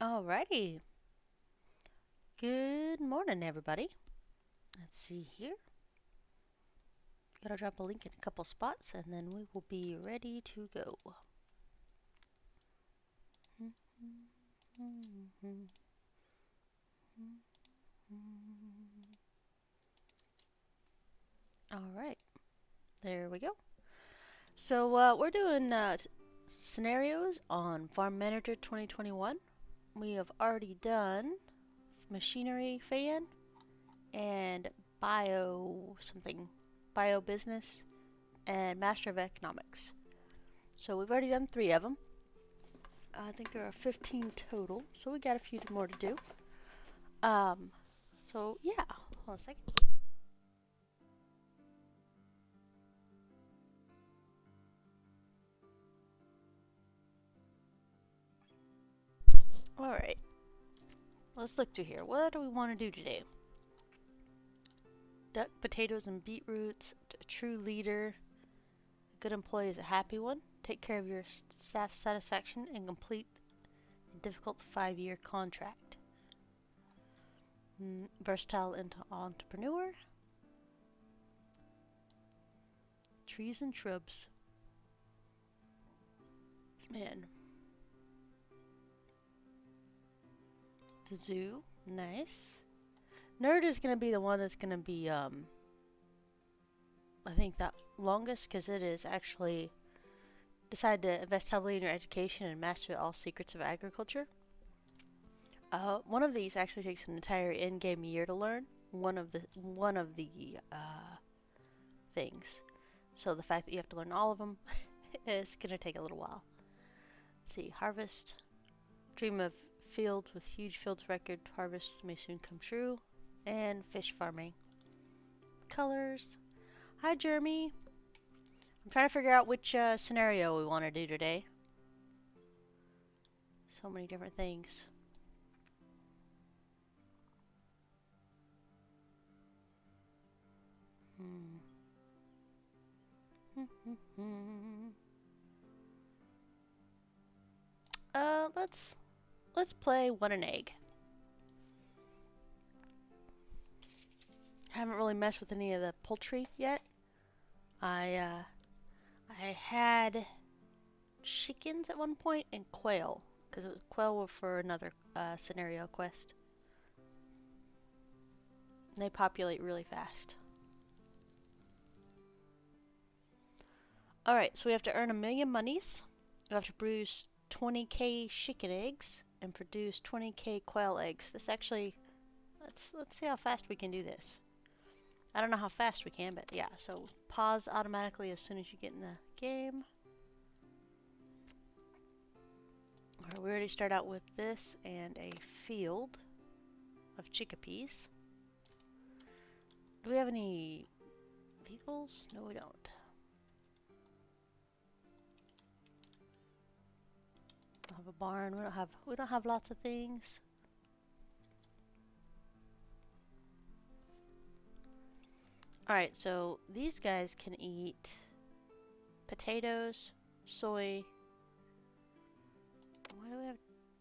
Alrighty. Good morning, everybody. Let's see here. Gotta drop a link in a couple spots and then we will be ready to go. Alright, there we go. So we're doing scenarios on Farm Manager 2021. We have already done Machinery Fan and Bio something, Bio Business and Master of Economics. So we've already done 3 of them. I think there are 15 total, so we got a few more to do. So yeah, hold on a second. Alright, let's look through here. What do we want to do today? Duck, potatoes, and beetroots. A true leader. A good employee is a happy one. Take care of your staff satisfaction and complete a difficult 5-year contract. Versatile entrepreneur. Trees and shrubs. Man. The zoo. Nice. Nerd is going to be the one that's going to be, I think that longest because it is actually decide to invest heavily in your education and master all secrets of agriculture. One of these actually takes an entire in-game year to learn. One of the things. So the fact that you have to learn all of them is going to take a little while. Let's see. Harvest. Dream of fields with huge fields record. Harvests may soon come true. And fish farming. Colors. Hi, Jeremy. I'm trying to figure out which scenario we want to do today. So many different things. Let's play What an Egg. I haven't really messed with any of the poultry yet. I had chickens at one point and quail, because quail were for another scenario quest. And they populate really fast. Alright, so we have to earn 1,000,000 monies. We have to produce 20k chicken eggs and produce 20k quail eggs. This actually, let's see how fast we can do this. I don't know how fast we can, but yeah, so pause automatically as soon as you get in the game. Alright, we already start out with this and a field of chickpeas. Do we have any vehicles? No, we don't. We don't have a barn. We don't have lots of things. Alright, so these guys can eat potatoes, soy. Why do we have...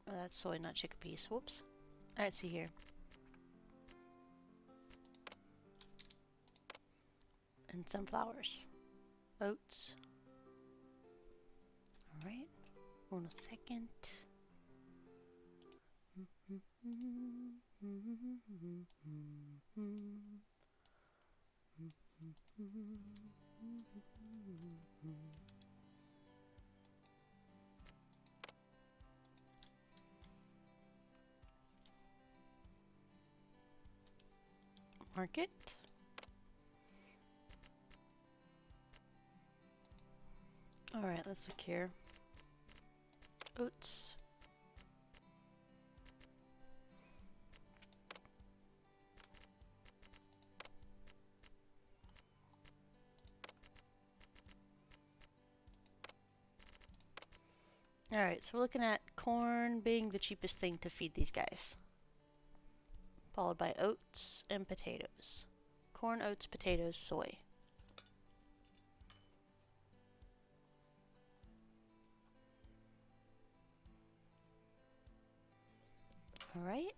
Oh, that's soy, not chickpeas. Whoops. Alright, see here. And sunflowers. Oats. Alright. Hold on a second. Market. Alright, let's look here. Oats. Alright, so we're looking at corn being the cheapest thing to feed these guys. Followed by oats and potatoes. Corn, oats, potatoes, soy. Alright.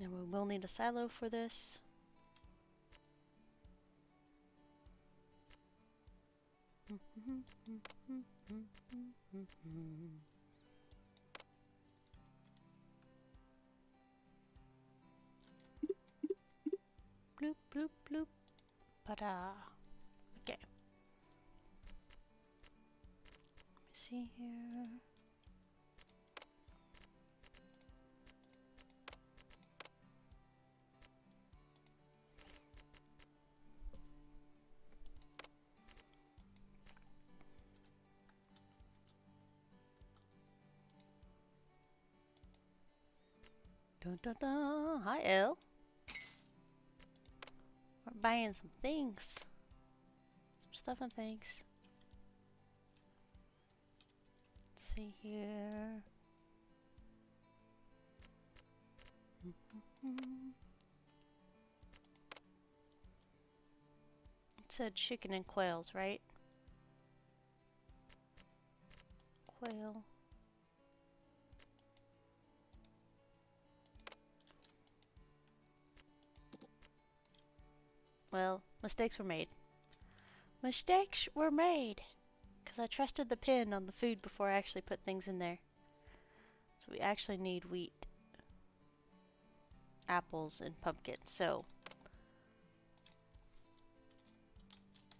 And we will need a silo for this. Bloop, bloop, bloop. Ta-da. Okay. Let me see here. Dun dun dun. Hi, Elle. We're buying some things. Some stuff and things. Let's see here. It said chicken and quails, right? Quail. Well, mistakes were made. Mistakes were made! Because I trusted the pin on the food before I actually put things in there. So we actually need wheat, apples, and pumpkins. So,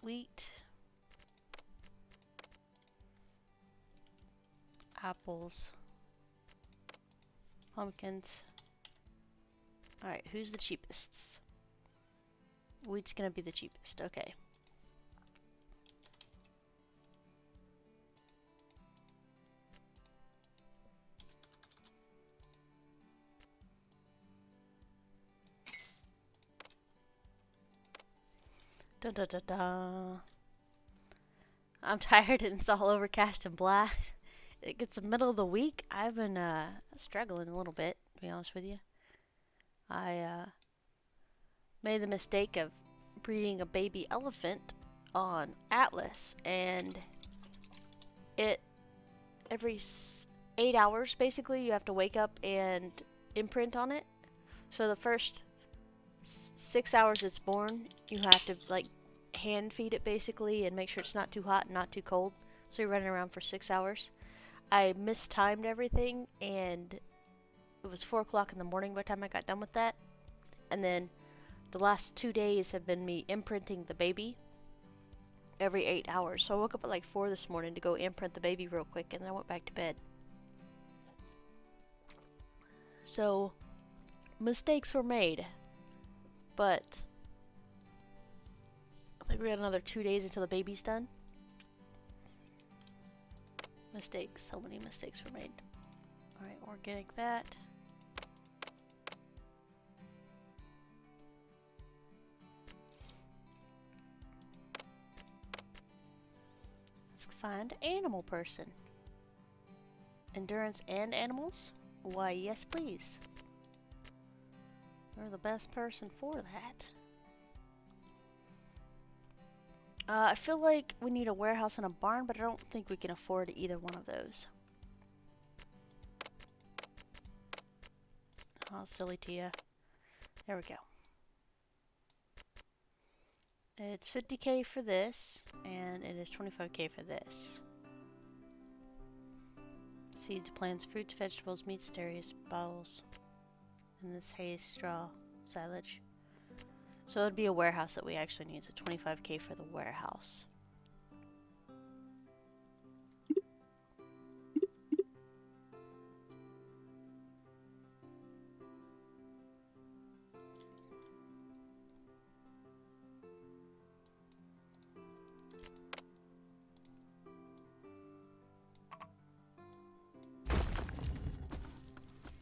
wheat, apples, pumpkins. Alright, who's the cheapest? Wheat's gonna be the cheapest, okay. Dun dun dun dun. I'm tired and it's all overcast and black. It gets the middle of the week. I've been struggling a little bit, to be honest with you. I made the mistake of breeding a baby elephant on Atlas, and it every 8 hours basically you have to wake up and imprint on it. So the first 6 hours it's born, you have to like hand feed it basically and make sure it's not too hot and not too cold. So you're running around for 6 hours. I mistimed everything and it was 4 o'clock in the morning by the time I got done with that. And then the last 2 days have been me imprinting the baby every 8 hours. So I woke up at like 4 this morning to go imprint the baby real quick and then I went back to bed. So mistakes were made. But I think we got another 2 days until the baby's done. Mistakes. So many mistakes were made. Alright, organic that. Let's find animal person. Endurance and animals? Why, yes please. You're the best person for that. I feel like we need a warehouse and a barn, but I don't think we can afford either one of those. Oh, silly Tia. There we go. It's 50k for this, and it is 25k for this. Seeds, plants, fruits, vegetables, meats, dairies, bottles, and this hay, straw, silage. So it would be a warehouse that we actually need, so 25k for the warehouse.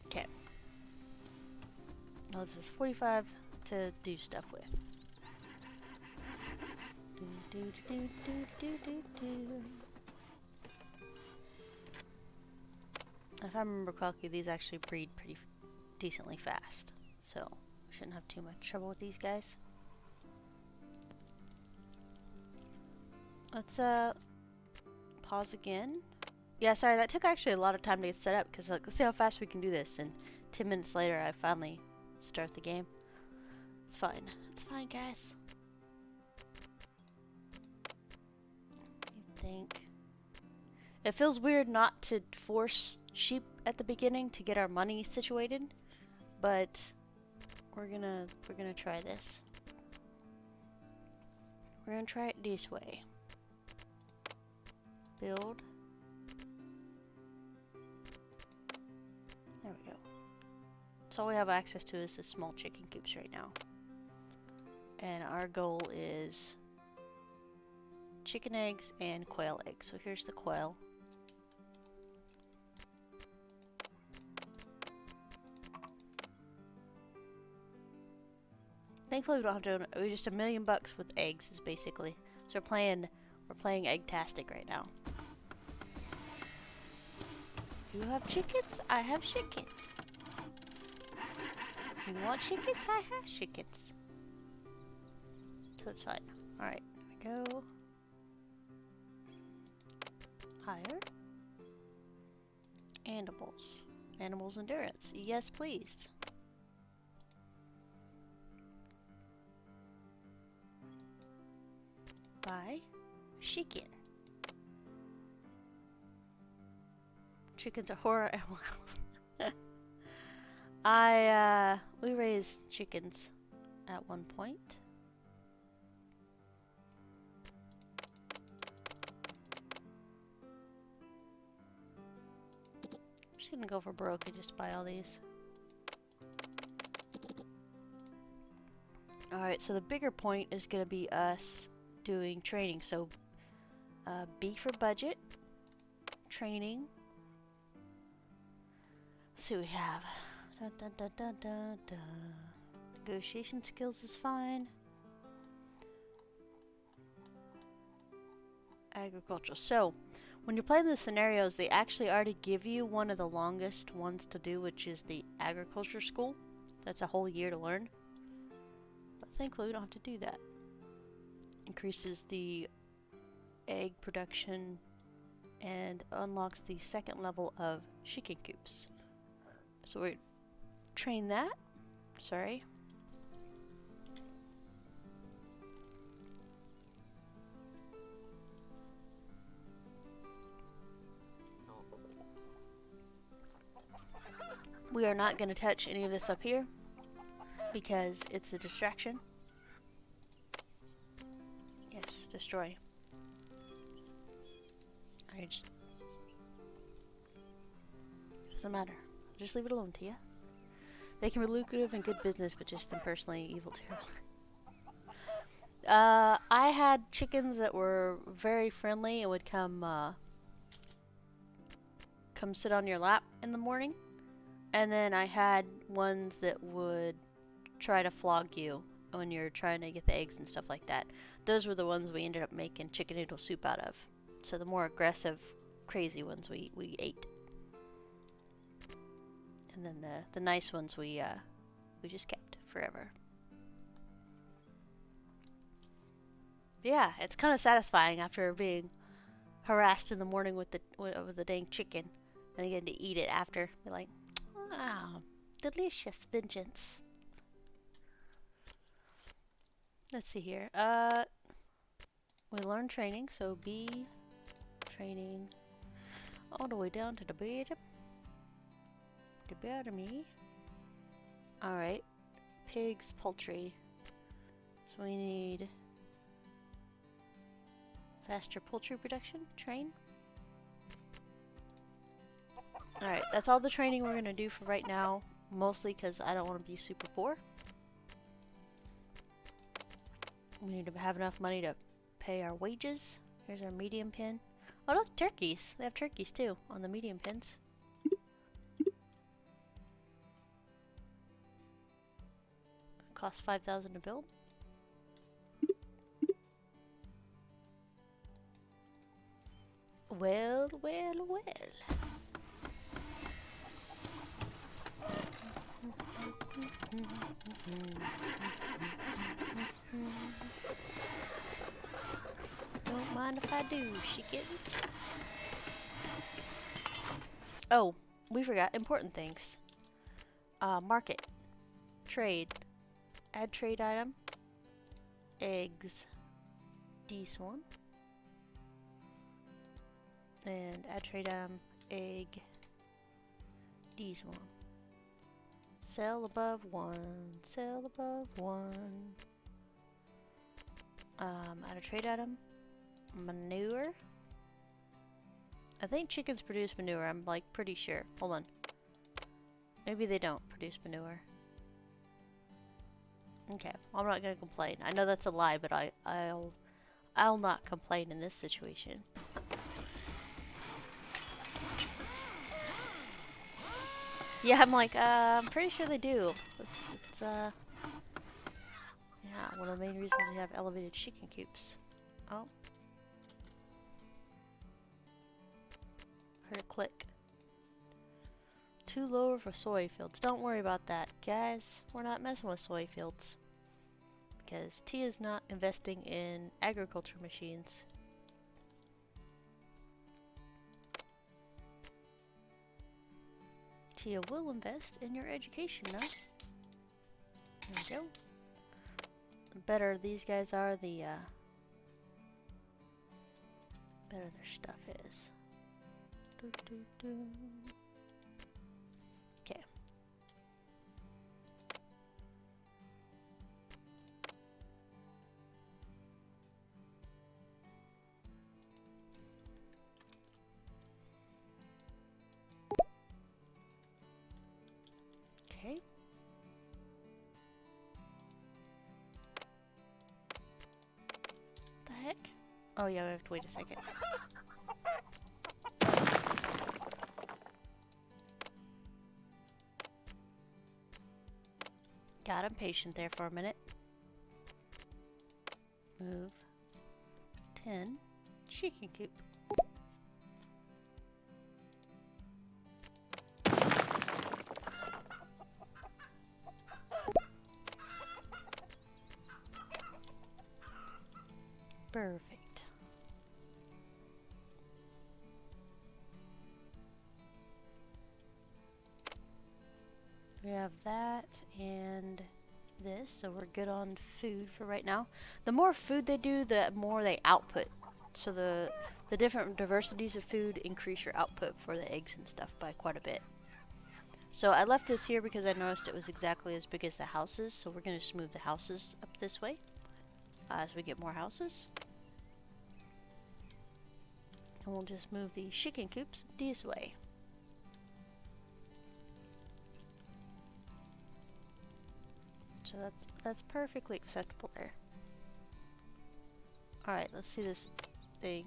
Okay. Now this is 45 to do stuff with. If I remember correctly, these actually breed pretty decently fast, so we shouldn't have too much trouble with these guys. Let's pause again. Yeah, sorry, that took actually a lot of time to get set up because let's see how fast we can do this. And 10 minutes later, I finally start the game. It's fine. It's fine, guys. I think it feels weird not to force sheep at the beginning to get our money situated, but we're gonna try this. We're gonna try it this way. Build. There we go. So all we have access to is the small chicken coops right now. And our goal is chicken eggs and quail eggs. So here's the quail. Thankfully we don't have to, we're just $1 million with eggs is basically. So we're playing Egg-tastic right now. You have chickens? I have chickens. You want chickens? I have chickens. So it's fine. Alright, here we go. Higher. Animals. Animals endurance. Yes, please. Buy chicken. Chickens are horror animals. We raised chickens at one point. I'm just gonna go for broke and just buy all these. Alright, so the bigger point is gonna be us doing training. So B for budget, training. Let's see what we have. Dun, dun, dun, dun, dun, dun. Negotiation skills is fine. Agricultural. So when you're playing the scenarios, they actually already give you one of the longest ones to do, which is the agriculture school. That's a whole year to learn. But thankfully we don't have to do that. Increases the egg production and unlocks the second level of chicken coops. So we train that. Sorry. We are not going to touch any of this up here because it's a distraction. Yes, destroy. I just doesn't matter. Just leave it alone, Tia. They can be lucrative and good business, but just them personally evil too. I had chickens that were very friendly and would come sit on your lap in the morning, and then I had ones that would try to flog you when you're trying to get the eggs and stuff like that. Those were the ones we ended up making chicken noodle soup out of. So the more aggressive, crazy ones we ate. And then the nice ones we just kept forever. Yeah, it's kind of satisfying after being harassed in the morning with the dang chicken, and getting to eat it after. Be like, wow, delicious vengeance. Let's see here. We learned training, so B training all the way down to the bottom. The bottom-y. Alright. Pigs, poultry. So we need faster poultry production. Train. Alright, that's all the training we're gonna do for right now. Mostly because I don't want to be super poor. We need to have enough money to pay our wages. Here's our medium pin. Oh look, turkeys. They have turkeys too on the medium pins. Cost 5,000 to build. Well, well, well. Don't mind if I do, chickens. Oh, we forgot important things. Market. Trade. Add trade item. Eggs. D1. And add trade item. Egg. D1. Sell above 1. Sell above 1. Add a trade item. Manure. I think chickens produce manure. I'm like pretty sure. Hold on. Maybe they don't produce manure. Okay, I'm not gonna complain. I know that's a lie, but I'll not complain in this situation. Yeah, I'm like, I'm pretty sure they do. It's yeah, one of the main reasons we have elevated chicken coops. Oh. Heard a click. Too low for soy fields. Don't worry about that, guys. We're not messing with soy fields. Because Tia is not investing in agriculture machines. Tia will invest in your education, though. There we go. The better these guys are, the better their stuff is. Okay. Okay. What the heck? Oh yeah, we have to wait a second. Got impatient there for a minute. Move. 10. Chicken coop. Perfect. We have that and this, so we're good on food for right now. The more food they do, the more they output. So the different diversities of food increase your output for the eggs and stuff by quite a bit. So I left this here because I noticed it was exactly as big as the houses, so we're going to just move the houses up this way as we get more houses. And we'll just move the chicken coops this way. So that's perfectly acceptable there. Alright, let's see this thing.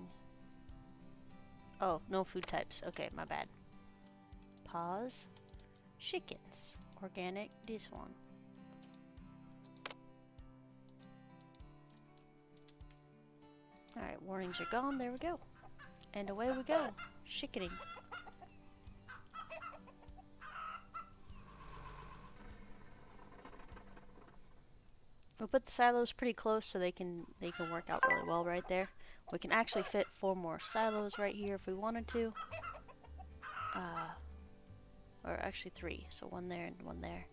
Oh, no food types. Okay, my bad. Pause. Chickens. Organic, this one. Alright, warnings are gone. There we go. And away we go. Chickening. We'll put the silos pretty close so they can work out really well right there. We can actually fit 4 more silos right here if we wanted to. Or actually 3. So 1 there and 1 there.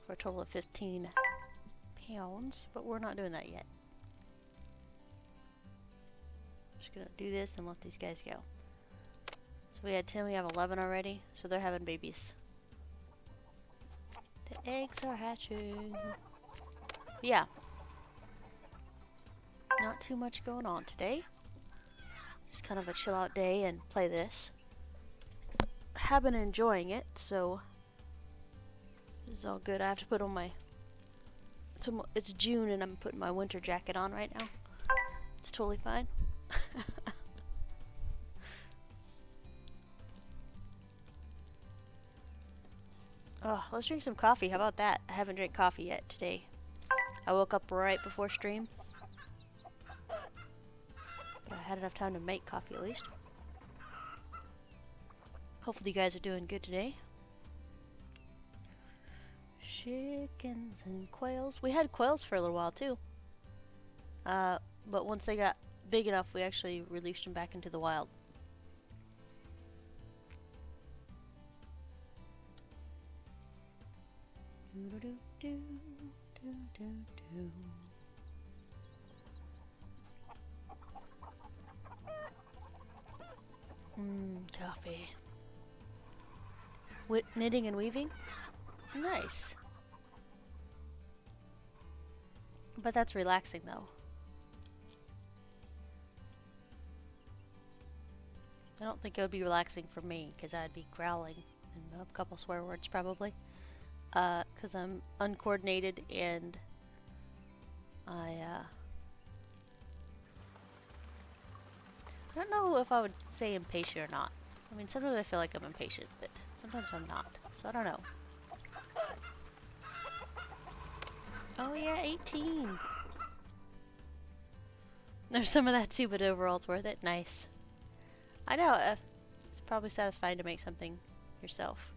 For a total of 15 pounds. But we're not doing that yet. Just gonna do this and let these guys go. So we had 10, we have 11 already. So they're having babies. The eggs are hatching. Yeah. Not too much going on today. Just kind of a chill out day and play this. Have been enjoying it, so this is all good. I have to put on my... It's June and I'm putting my winter jacket on right now. It's totally fine. Oh, let's drink some coffee. How about that? I haven't drank coffee yet today. I woke up right before stream. But I had enough time to make coffee at least. Hopefully you guys are doing good today. Chickens and quails. We had quails for a little while too. But once they got big enough, we actually released them back into the wild. Coffee. Knitting and weaving? Nice. But that's relaxing though. I don't think it would be relaxing for me because I'd be growling and a couple swear words probably. Because I'm uncoordinated and I don't know if I would say impatient or not. I mean, sometimes I feel like I'm impatient, but sometimes I'm not. So I don't know. Oh yeah, 18. There's some of that too, but overall it's worth it. Nice. I know, it's probably satisfying to make something yourself.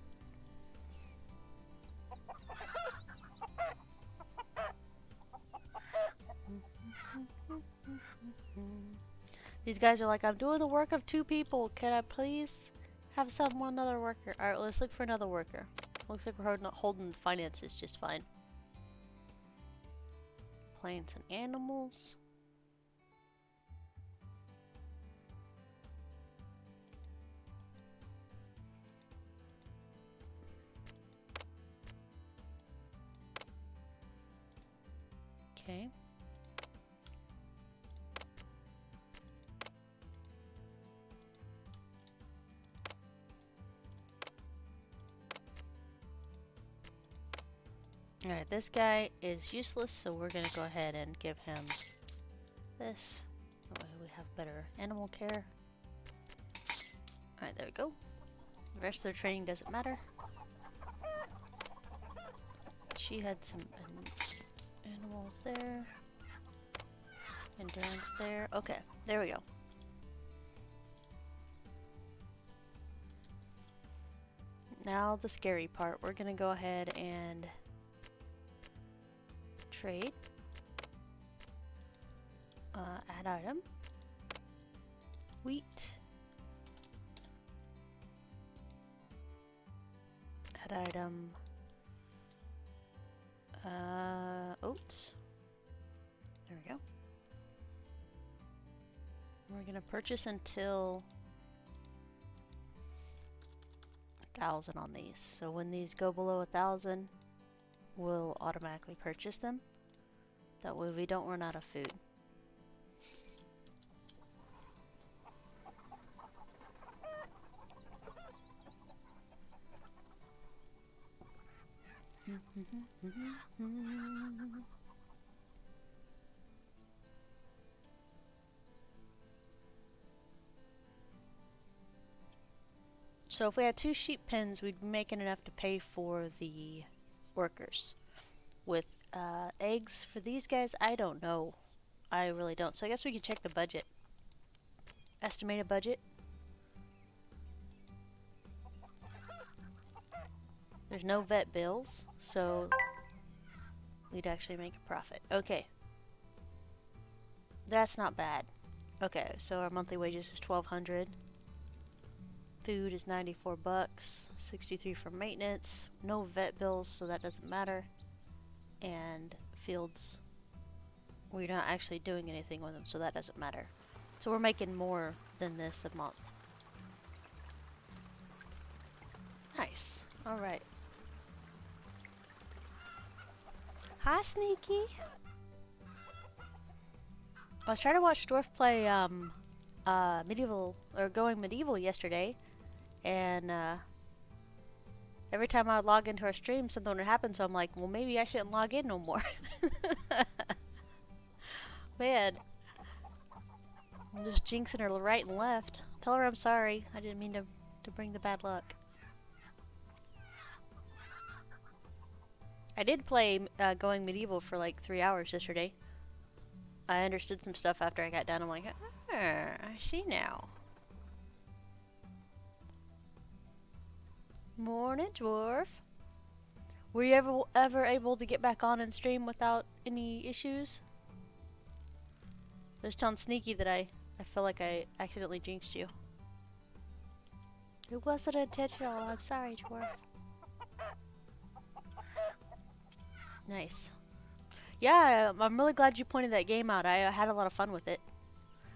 These guys are like, I'm doing the work of 2 people. Can I please have one other worker? Alright, let's look for another worker. Looks like we're holding finances just fine. Plants and animals. Okay. Alright, this guy is useless, so we're gonna go ahead and give him this. That way we have better animal care. Alright, there we go. The rest of their training doesn't matter. She had some animals there. Endurance there. Okay, there we go. Now the scary part. We're gonna go ahead and trade. Add item. Wheat. Add item. Oats. There we go. We're gonna purchase until 1,000 on these. So when these go below 1,000, we'll automatically purchase them. That way we don't run out of food. So if we had 2 sheep pens, we'd be making enough to pay for the workers. With eggs for these guys, I don't know. I really don't. So I guess we could check the budget. Estimated budget. There's no vet bills, so we'd actually make a profit. Okay. That's not bad. Okay, so our monthly wages is $1,200. Food is 94 bucks, 63 for maintenance, no vet bills, so that doesn't matter. And fields, we're not actually doing anything with them, so that doesn't matter. So we're making more than this a month. Nice. All right. Hi, Sneaky. I was trying to watch Dwarf play Going Medieval yesterday, and every time I would log into our stream, something would happen, so I'm like, well, maybe I shouldn't log in no more. Man. I'm just jinxing her right and left. Tell her I'm sorry. I didn't mean to bring the bad luck. I did play Going Medieval for like 3 hours yesterday. I understood some stuff after I got done. I'm like, I see now. Morning, Dwarf. Were you ever able to get back on and stream without any issues? I was telling Sneaky that I feel like I accidentally jinxed you. It wasn't intentional. I'm sorry, Dwarf. Nice. Yeah, I'm really glad you pointed that game out. I had a lot of fun with it.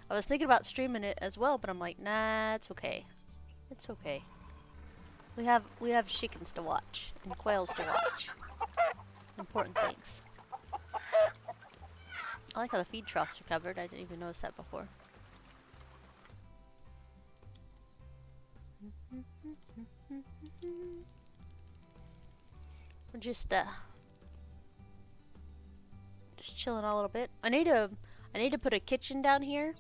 I was thinking about streaming it as well, but I'm like, nah, it's okay. It's okay. We have chickens to watch and quails to watch. Important things. I like how the feed troughs are covered. I didn't even notice that before. We're just chilling a little bit. I need to put a kitchen down here,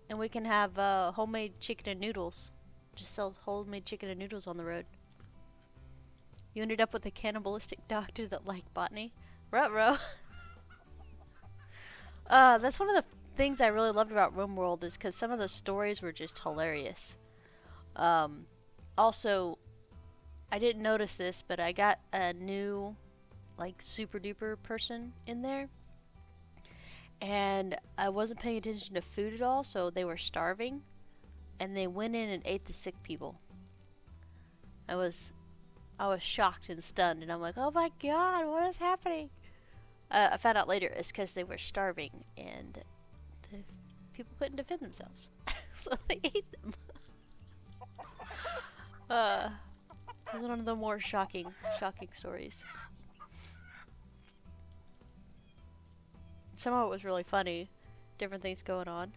and we can have homemade chicken and noodles. Just sell homemade chicken and noodles on the road. You ended up with a cannibalistic doctor that liked botany. Ruh-roh. That's one of the things I really loved about RimWorld is because some of the stories were just hilarious. Also, I didn't notice this, but I got a new, like, super duper person in there. And I wasn't paying attention to food at all, so they were starving. And they went in and ate the sick people. I was shocked and stunned, and I'm like, oh my god, what is happening? I found out later it's because they were starving, and the people couldn't defend themselves. So they ate them. It was one of the more shocking stories. Some of it was really funny. Different things going on.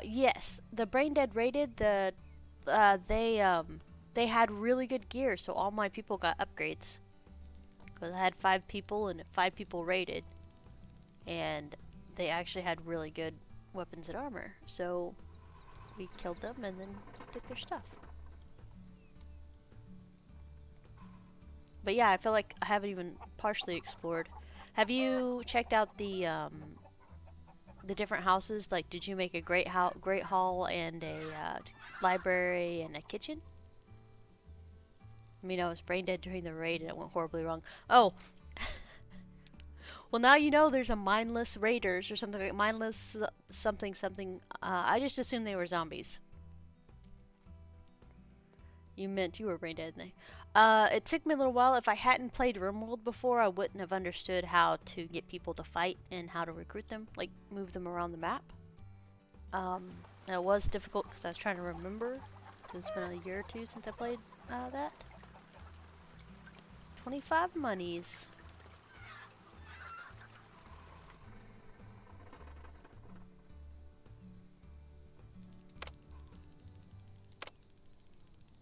Yes, the Brain Dead raided they had really good gear, so all my people got upgrades. Because I had 5 people, and 5 people raided, and they actually had really good weapons and armor. So we killed them and then took their stuff. But yeah, I feel like I haven't even partially explored. Have you checked out the different houses? Like, did you make a great hall and a library and a kitchen? I mean, I was brain dead during the raid and it went horribly wrong. Oh, well, now you know there's a mindless raiders or something like mindless something. I just assumed they were zombies. You meant you were brain dead, didn't they? It took me a little while. If I hadn't played RimWorld before, I wouldn't have understood how to get people to fight and how to recruit them, like move them around the map. It was difficult because I was trying to remember. It's been a year or two since I played that. 25 monies.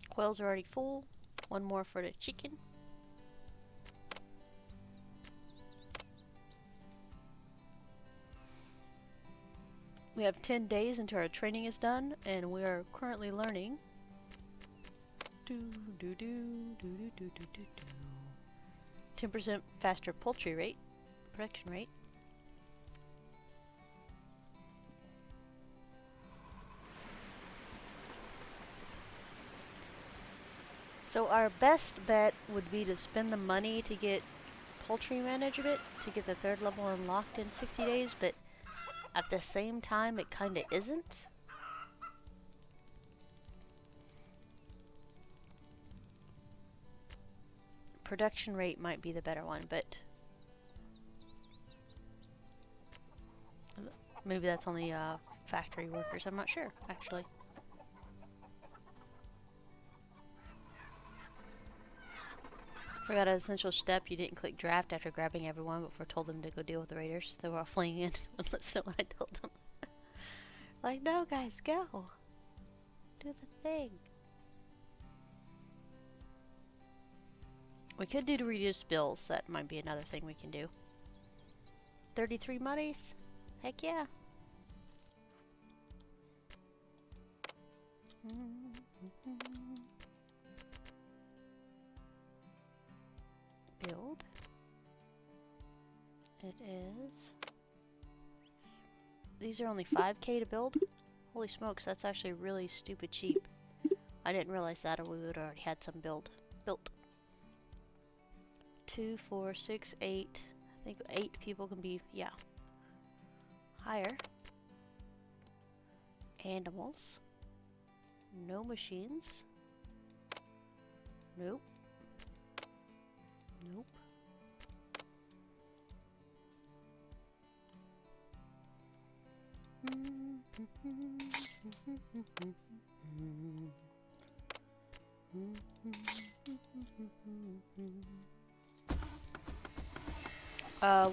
Quails are already full. One more for the chicken. We have 10 days until our training is done, and we are currently learning 10% faster poultry rate, production rate. So our best bet would be to spend the money to get poultry management to get the 3rd level unlocked in 60 days, but at the same time it kinda isn't. Production rate might be the better one, but maybe that's only factory workers. I'm not sure, actually. Forgot an essential step. You didn't click draft after grabbing everyone before told them to go deal with the raiders. They were all fleeing in. Wouldn't listen to what I told them. Like, no, guys, go. Do the thing. We could do to reduce bills. That might be another thing we can do. 33 monies? Heck yeah. Build. It is. These are only 5k to build? Holy smokes, that's actually really stupid cheap. I didn't realize that, or we would have already had some built. 2, 4, 6, 8. I think 8 people can be, yeah. Higher. Animals. No machines. Nope. Nope.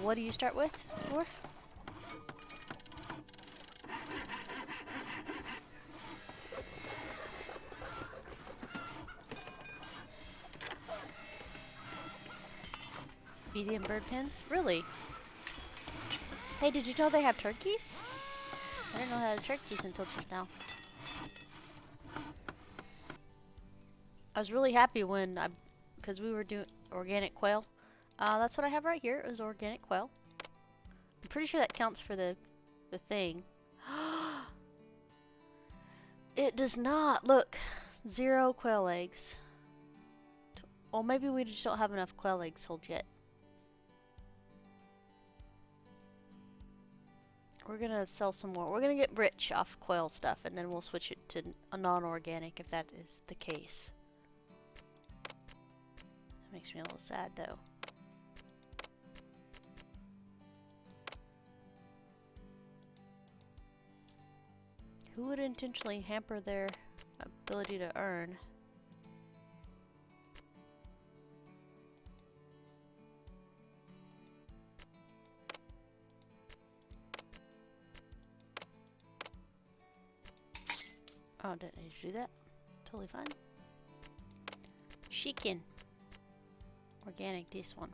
What do you start with, Lord? Medium bird pins? Really? Hey, did you know they have turkeys? I didn't know they had turkeys until just now. I was really happy when because we were doing organic quail. That's what I have right here is organic quail. I'm pretty sure that counts for the thing. It does not. Look, 0 quail eggs. Well, maybe we just don't have enough quail eggs sold yet. We're gonna sell some more. We're gonna get rich off quail stuff, and then we'll switch it to a non-organic if that is the case. That makes me a little sad, though. Who would intentionally hamper their ability to earn? Oh, didn't need to do that. Totally fine. Chicken. Organic, this one.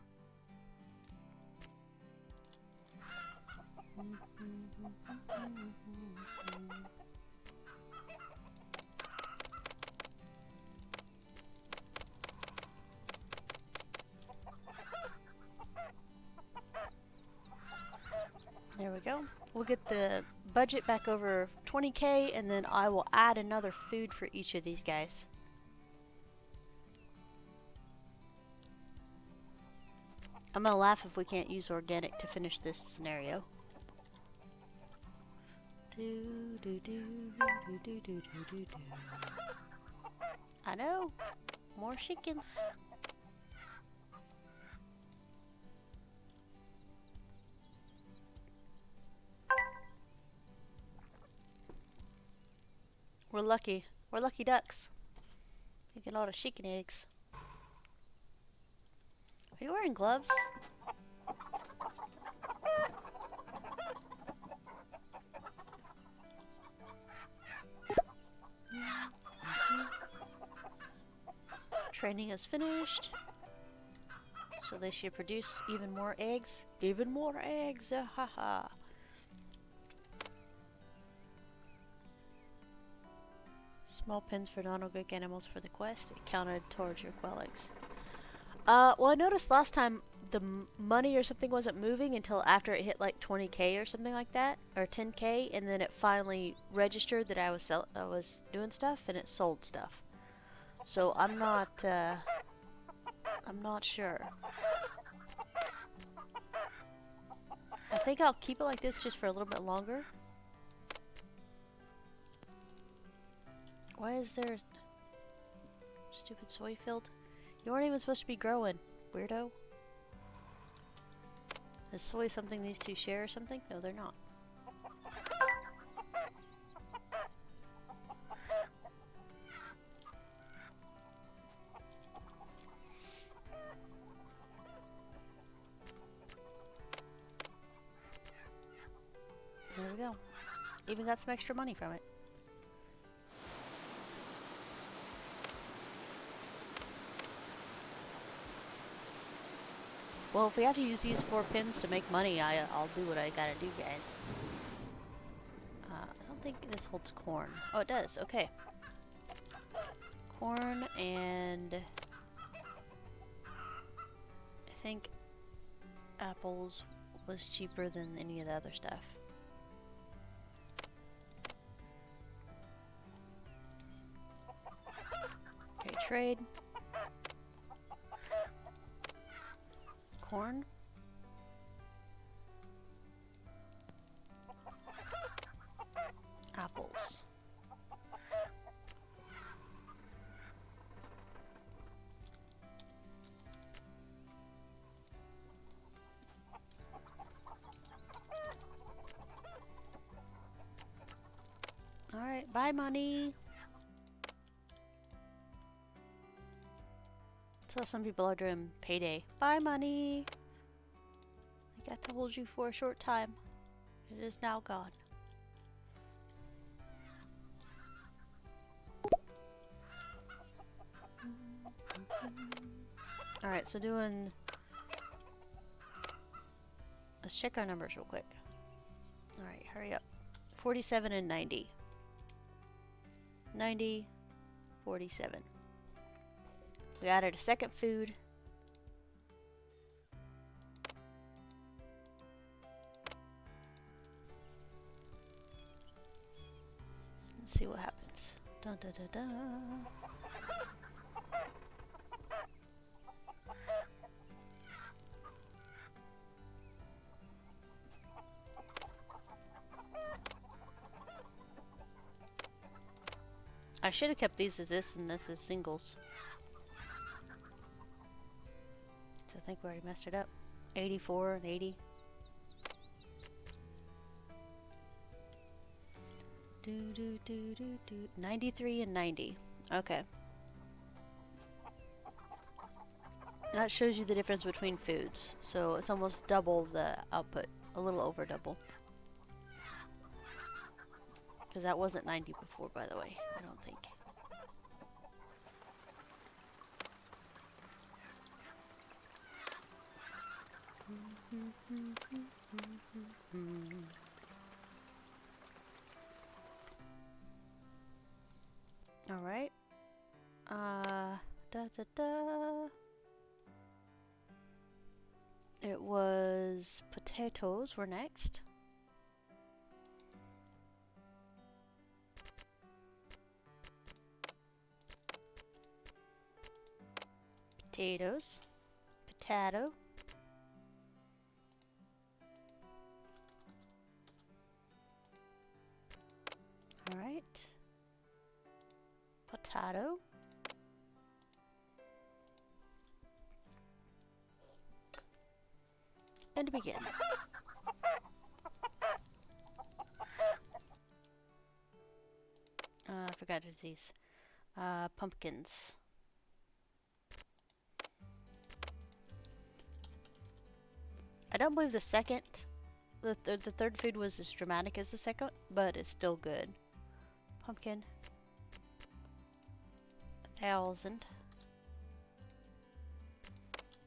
There we go. We'll get the budget back over 20K, and then I will add another food for each of these guys. I'm gonna laugh if we can't use organic to finish this scenario. I know. More chickens. We're lucky. We're lucky ducks. We get a lot of chicken eggs. Are you wearing gloves? Training is finished. So they should produce even more eggs. Even more eggs! Haha. Small pins for non-organic animals for the quest. It counted towards your quail eggs. Well, I noticed last time the money or something wasn't moving until after it hit like 20K or something like that, or 10K, and then it finally registered that I was doing stuff, and it sold stuff. So I'm not sure. I think I'll keep it like this just for a little bit longer. Why is there a stupid soy field? You weren't even supposed to be growing, weirdo. Is soy something these two share or something? No, they're not. There we go. Even got some extra money from it. Well, if we have to use these 4 pins to make money, I'll do what I gotta do, guys. I don't think this holds corn. Oh, it does. Okay. Corn and I think apples was cheaper than any of the other stuff. Okay, trade. Corn. Apples. Alright, bye money. So some people are doing payday. Bye money. I got to hold you for a short time. It is now gone. Alright, so doing... Let's check our numbers real quick. Alright, hurry up. 47 and 90. 90, 47. We added a second food. Let's see what happens. Dun, dun, dun, dun. I should have kept these as this and this as singles. So I think we already messed it up. 84 and 80. Do do do do do. 93 and 90. Okay. That shows you the difference between foods. So it's almost double the output. A little over double. Because that wasn't 90 before, by the way. I don't think. Alright. Da da da. It was potatoes were next. Potatoes. Potato. Alright. Potato. And begin. I forgot disease. Pumpkins. I don't believe the third food was as dramatic as the second, but it's still good. Pumpkin. 1,000.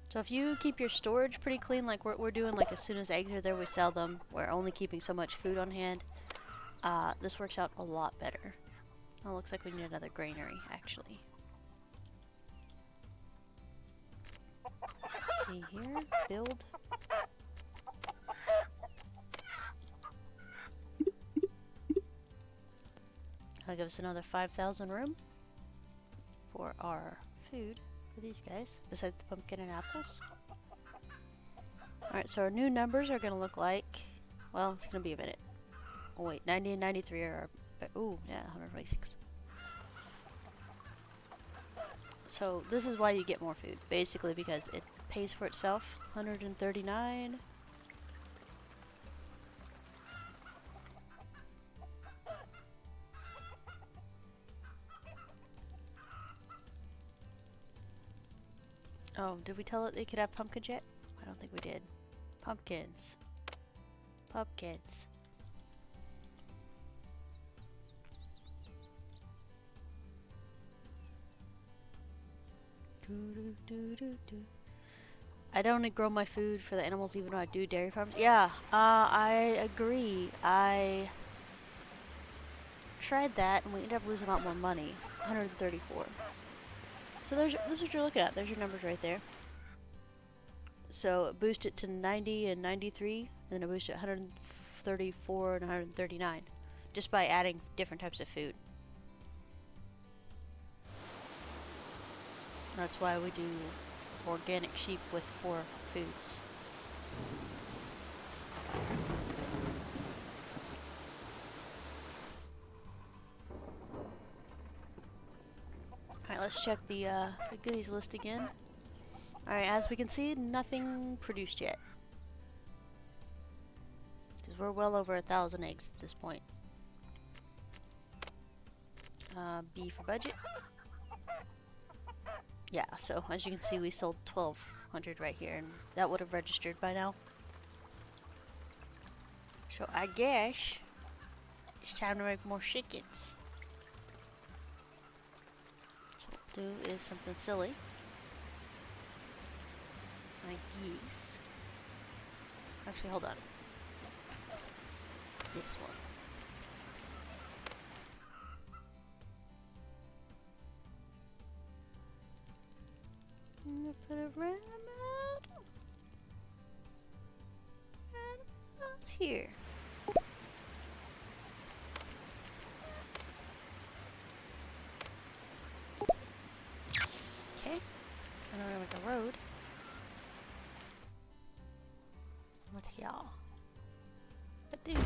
So if you keep your storage pretty clean, like we're doing, like as soon as eggs are there, we sell them. We're only keeping so much food on hand. This works out a lot better. Oh, looks like we need another granary, actually. Let's see here. Build. That'll give us another 5,000 room for our food for these guys, besides the pumpkin and apples. Alright, so our new numbers are going to look like, well, it's going to be a minute. Oh wait, 90 and 93 are, ooh, yeah, 126. So this is why you get more food, basically because it pays for itself. 139. Oh, did we tell it they could have pumpkins yet? I don't think we did. Pumpkins. Pumpkins. I don't grow my food for the animals even though I do dairy farms. Yeah, I agree. I tried that and we ended up losing a lot more money. 134. So this is what you're looking at. There's your numbers right there. So boost it to 90 and 93, and then I boost it 134 and 139, just by adding different types of food. That's why we do organic sheep with 4 foods. Alright, let's check the goodies list again. Alright, as we can see, nothing produced yet. Because we're well over 1,000 eggs at this point. B for budget. Yeah, so as you can see, we sold 1,200 right here, and that would have registered by now. So I guess it's time to make more chickens. So what we'll do is something silly. Like geese. Actually, hold on. This one. I'm gonna put a random out here. Okay. And then we're gonna make a road. What y'all? But dude.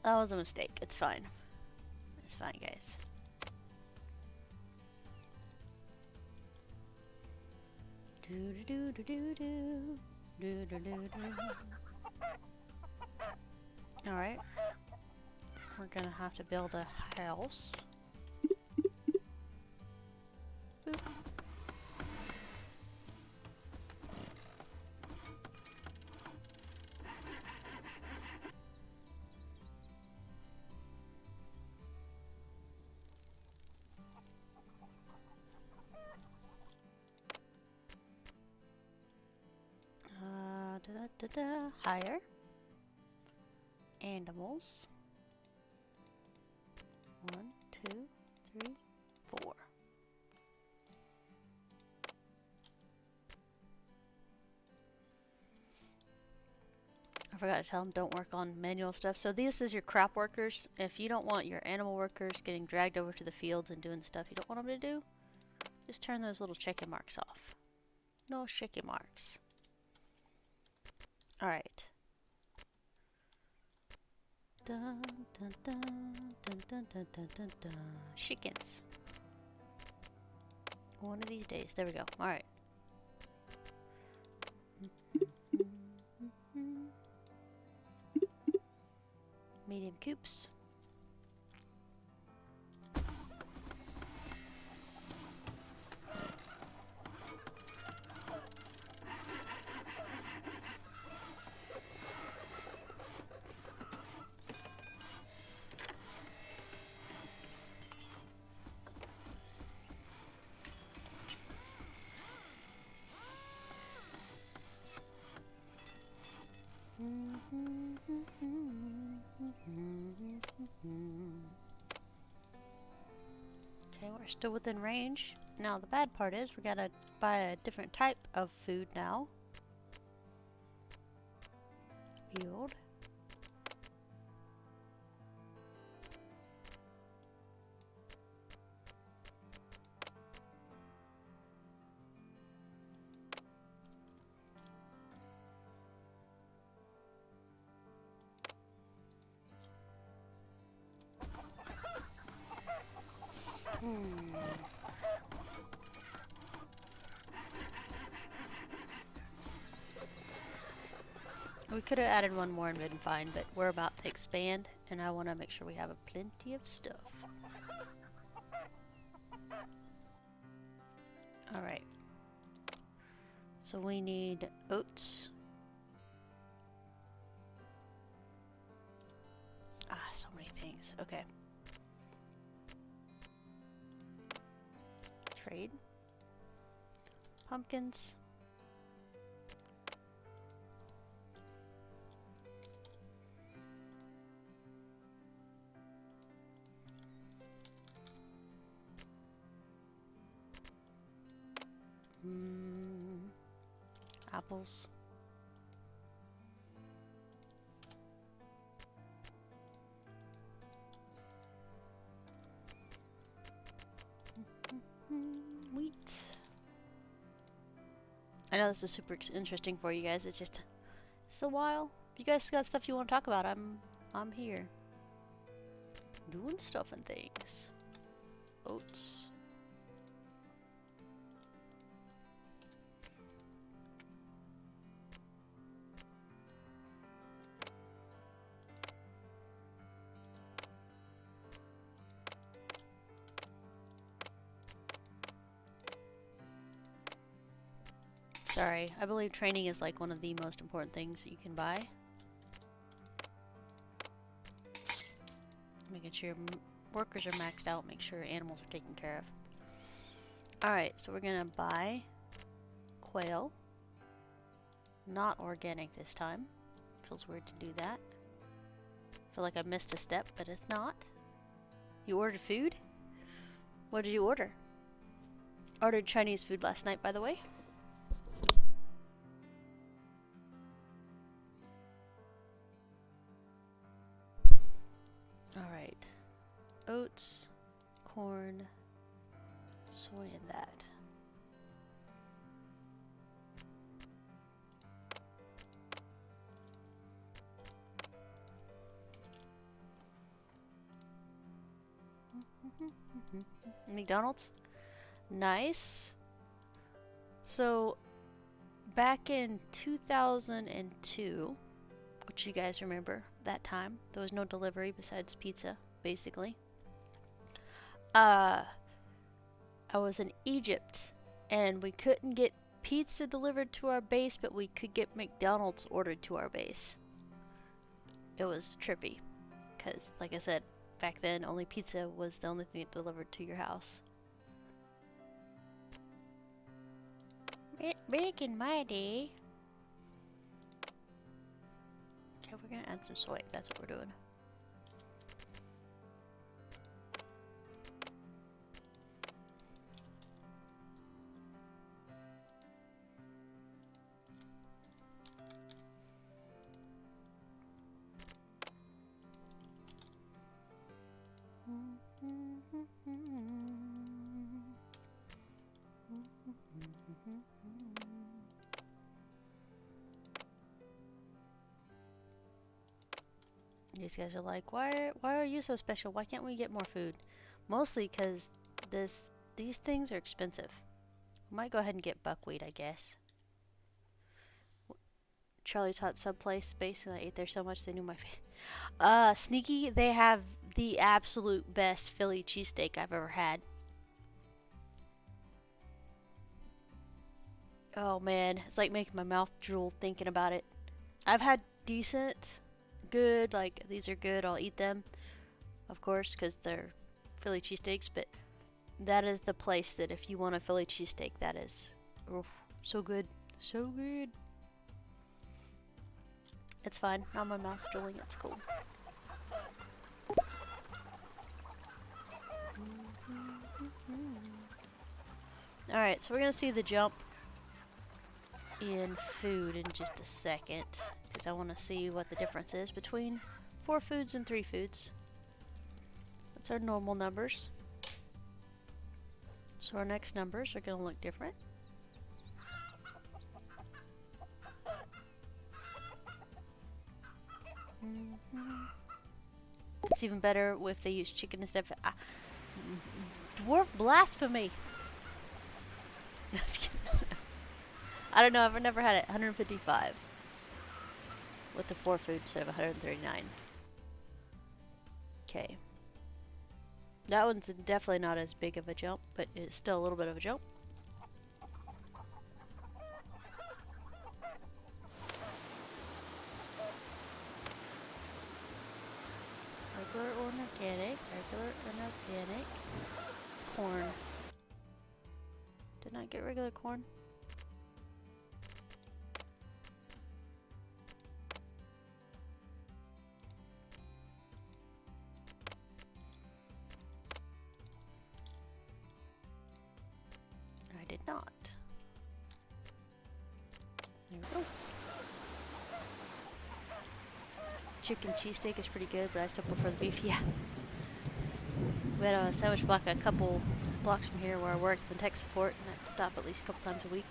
That was a mistake. It's fine. It's fine, guys. Do do do do do do do do do. All right. We're gonna have to build a house. Boop. Hire animals. 1, 2, 3, 4. I forgot to tell them don't work on manual stuff. So this is your crop workers. If you don't want your animal workers getting dragged over to the fields and doing stuff you don't want them to do, just turn those little check marks off. No check marks. Alright. Dun, dun, dun, dun, dun, dun, dun, dun, dun. Chickens. One of these days. There we go. Alright. Medium coops. Okay, we're still within range. Now the bad part is we gotta buy a different type of food now. Build. We could have added one more and been fine, but we're about to expand, and I want to make sure we have plenty of stuff. Alright. So we need oats. Ah, so many things. Okay. Trade. Pumpkins. Apples. Wheat. I know this is super interesting for you guys. It's a while. If you guys got stuff you want to talk about, I'm here. Doing stuff and things. Oats. Sorry, I believe training is like one of the most important things that you can buy. Making sure workers are maxed out, make sure animals are taken care of. Alright, so we're gonna buy quail. Not organic this time. Feels weird to do that. Feel like I missed a step, but it's not. You ordered food? What did you order? Ordered Chinese food last night, by the way. Alright. Oats, corn, soy, and that. McDonald's? Nice. So, back in 2002, which you guys remember that time, there was no delivery besides pizza, basically. I was in Egypt, and we couldn't get pizza delivered to our base, but we could get McDonald's ordered to our base. It was trippy, because, like I said, back then, only pizza was the only thing that delivered to your house. Back in my day. Okay, we're gonna add some soy. That's what we're doing. These guys are like, why are you so special? Why can't we get more food? Mostly because these things are expensive. Might go ahead and get buckwheat, I guess. Charlie's Hot Sub Place space, and I ate there so much they knew my face. Sneaky, they have the absolute best Philly cheesesteak I've ever had. Oh man, it's like making my mouth drool thinking about it. I've had decent, good, like these are good, I'll eat them, of course, because they're Philly cheesesteaks, but that is the place that if you want a Philly cheesesteak, that is so good. So good. It's fine. Now my mouth's drooling, it's cool. Alright, so we're gonna see the jump in food in just a second, because I want to see what the difference is between 4 foods and 3 foods. That's our normal numbers. So our next numbers are going to look different. It's even better if they use chicken instead of... dwarf blasphemy! I don't know, I've never had it. 155 with the 4 food instead of 139. Okay. That one's definitely not as big of a jump, but it's still a little bit of a jump. Regular or organic, regular and organic. Corn. Didn't I get regular corn? I did not. There we go. Chicken cheesesteak is pretty good, but I still prefer the beef. Yeah. We had a sandwich block a couple blocks from here where I worked in tech support, and I'd stop at least a couple times a week.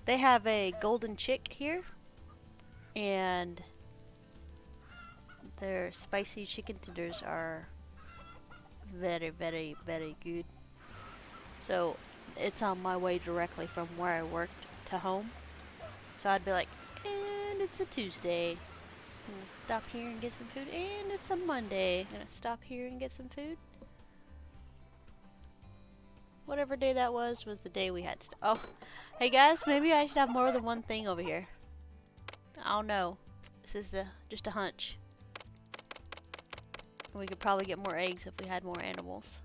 They have a golden chick here, and their spicy chicken tenders are very, very, very good. So it's on my way directly from where I worked to home. So I'd be like, and it's a Tuesday. I'm gonna stop here and get some food, and it's a Monday. I'm gonna stop here and get some food. whatever day that was the day we had stuff. Oh, hey guys, maybe I should have more than one thing over here. I don't know. This is just a hunch. We could probably get more eggs if we had more animals.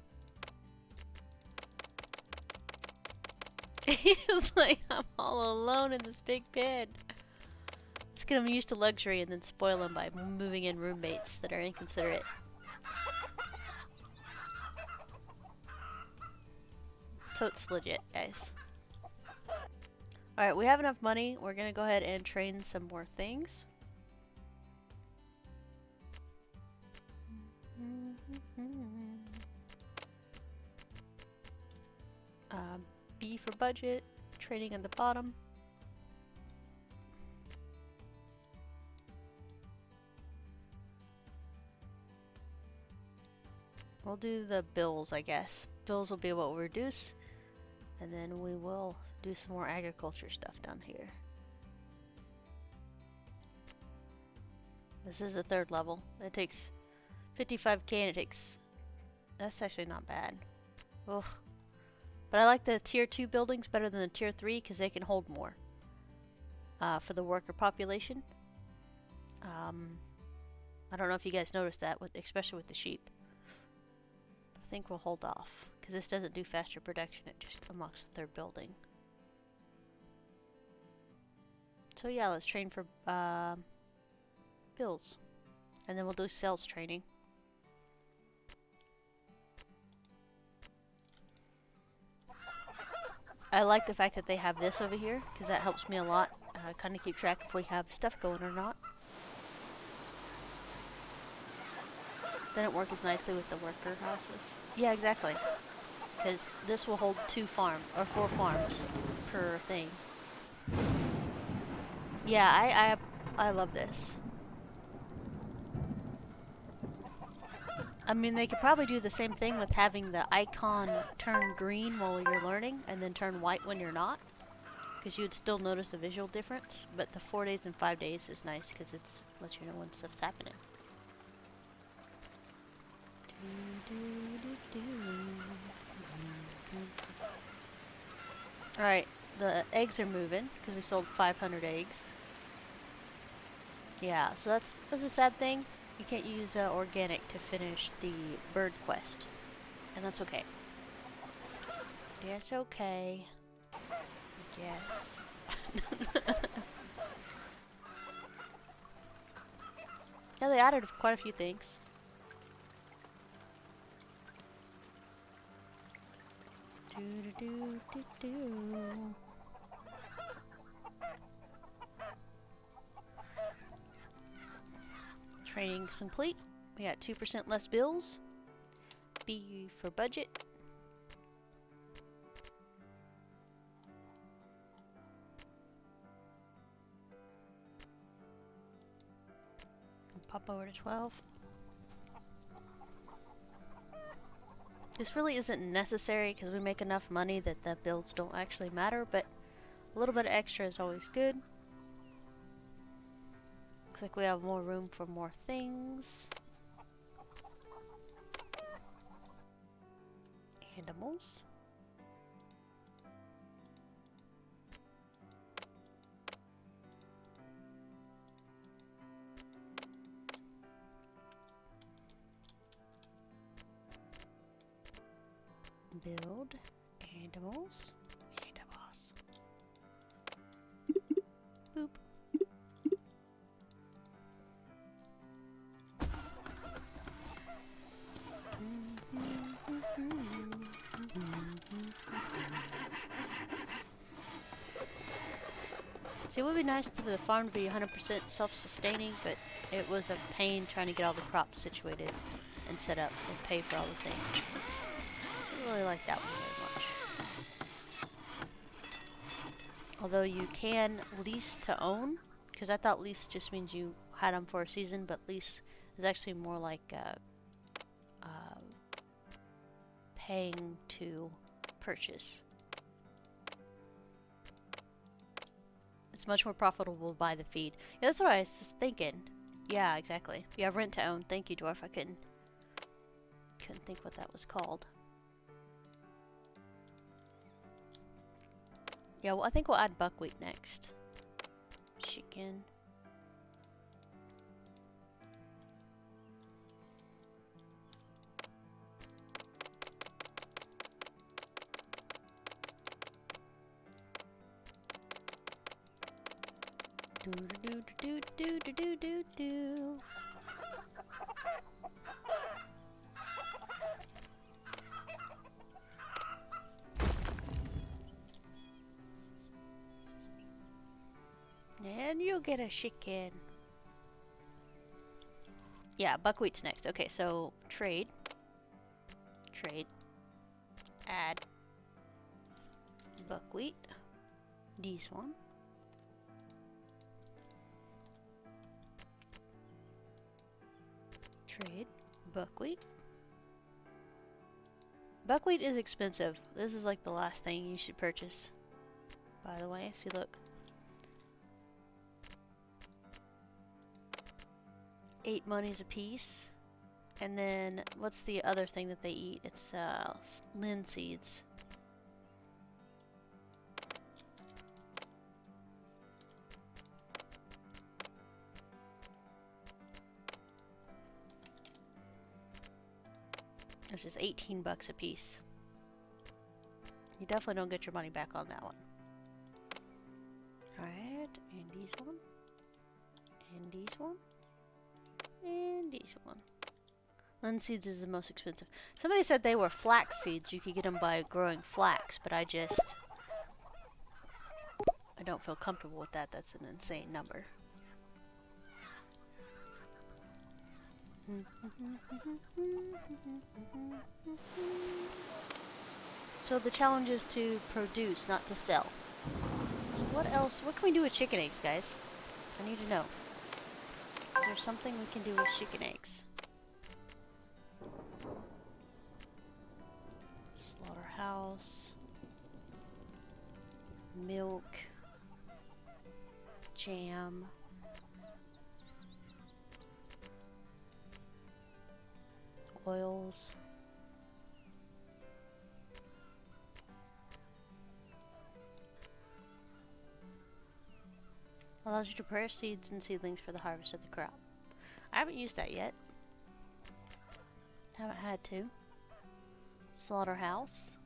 It's like I'm all alone in this big pen. Let's get them used to luxury and then spoil them by moving in roommates that are inconsiderate. Totes legit, guys. Alright, we have enough money. We're gonna go ahead and train some more things. B for budget, training at the bottom. We'll do the bills, I guess. Bills will be what we'll reduce, and then we will do some more agriculture stuff down here. This is the third level. It takes 55k and it takes... That's actually not bad. Ugh. But I like the tier 2 buildings better than the tier 3 because they can hold more for the worker population. I don't know if you guys noticed that, especially with the sheep. I think we'll hold off because this doesn't do faster production, it just unlocks the third building. So yeah, let's train for bills. And then we'll do sales training. I like the fact that they have this over here, because that helps me a lot. Kind of keep track if we have stuff going or not. Didn't work as nicely with the worker houses. Yeah, exactly. Because this will hold 4 farms per thing. Yeah, I love this. I mean, they could probably do the same thing with having the icon turn green while you're learning and then turn white when you're not. Because you would still notice the visual difference. But the 4 days and 5 days is nice because it's lets you know when stuff's happening. Alright, the eggs are moving because we sold 500 eggs. Yeah, so that's a sad thing. You can't use organic to finish the bird quest. And that's okay. Yes, okay. Yes. Yeah, they added quite a few things. Training complete. We got 2% less bills. B for budget. Pop over to 12. This really isn't necessary because we make enough money that the builds don't actually matter, but a little bit of extra is always good. Looks like we have more room for more things. Animals. Build animals. Animals. Boop. See, it would be nice for the farm to be 100% self-sustaining, but it was a pain trying to get all the crops situated and set up and pay for all the things. I don't really like that one very much. Although you can lease to own, because I thought lease just means you had them for a season, but lease is actually more like paying to purchase. It's much more profitable to buy the feed. Yeah, that's what I was just thinking. Yeah, exactly. Yeah, rent to own. Thank you, Dwarf. I couldn't think what that was called. Yeah, well, I think we'll add buckwheat next. Chicken. Do do do do do do do do. And you'll get a chicken. Yeah, buckwheat's next. Okay, so trade. Trade. Add. Buckwheat. This one. Trade. Buckwheat. Buckwheat is expensive. This is like the last thing you should purchase. By the way, see, look. 8 monies a piece. And then, what's the other thing that they eat? It's linseeds. It's just 18 bucks a piece. You definitely don't get your money back on that one. Alright, and this one. And this one. And this one. Linseeds is the most expensive. Somebody said they were flax seeds. You could get them by growing flax, but I don't feel comfortable with that. That's an insane number. So the challenge is to produce, not to sell. So what else? What can we do with chicken eggs, guys? I need to know. Is there something we can do with chicken eggs? Slaughterhouse. Milk. Jam. Oils. Allows you to prepare seeds and seedlings for the harvest of the crop. I haven't used that yet. Haven't had to. Slaughterhouse.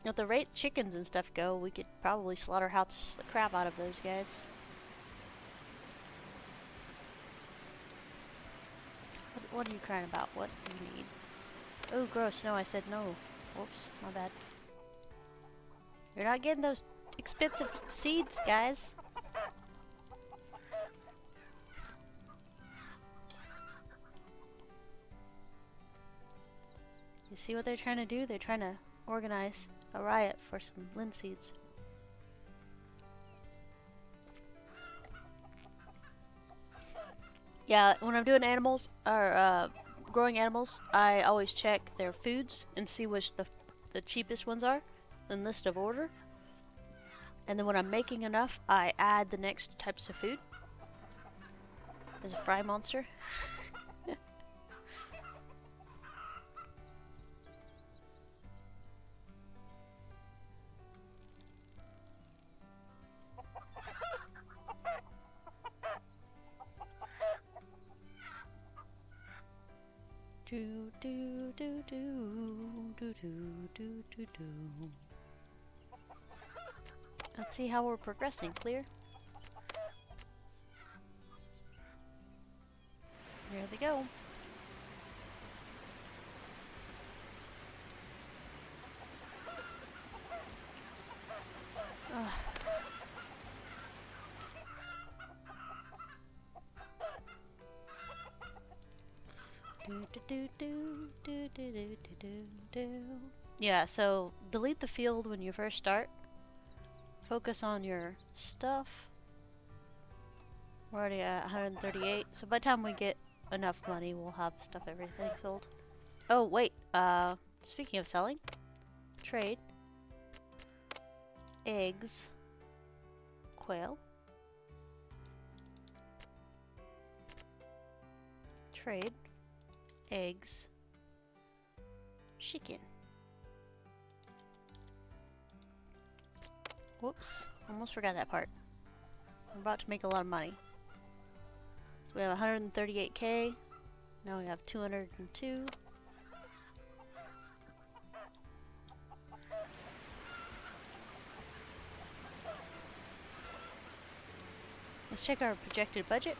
At the rate chickens and stuff go, we could probably slaughterhouse the crap out of those guys. What are you crying about? What do you need? Oh, gross. No, I said no. Whoops, my bad. You're not getting those expensive seeds, guys. You see what they're trying to do? They're trying to organize a riot for some linseeds. Yeah, when I'm doing animals, or growing animals, I always check their foods and see which the cheapest ones are, in list of order. And then when I'm making enough, I add the next types of food. There's a fry monster. Do do do do do do do do do. Let's see how we're progressing. Clear. There they go. Ugh. Do do do do do do do do do. Yeah, so delete the field when you first start. Focus on your stuff. We're already at 138, so by the time we get enough money, we'll have everything sold. Oh, wait, speaking of selling, trade, eggs, quail, trade, eggs, chicken. Whoops, almost forgot that part. We're about to make a lot of money. So we have 138K. Now we have 202. Let's check our projected budget.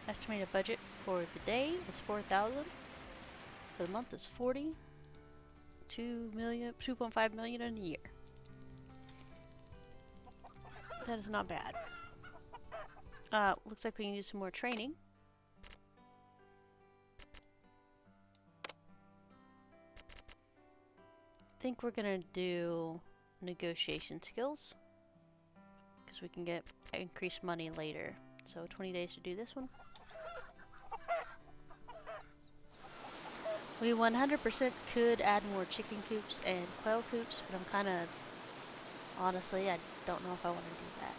Estimated budget for the day is 4,000. For the month is 40. 2.5 million in a year. That is not bad. Looks like we can use some more training. I think we're gonna do negotiation skills because we can get increased money later. So 20 days to do this one. We 100% could add more chicken coops and quail coops, but I'm kind of, honestly, I don't know if I want to do that.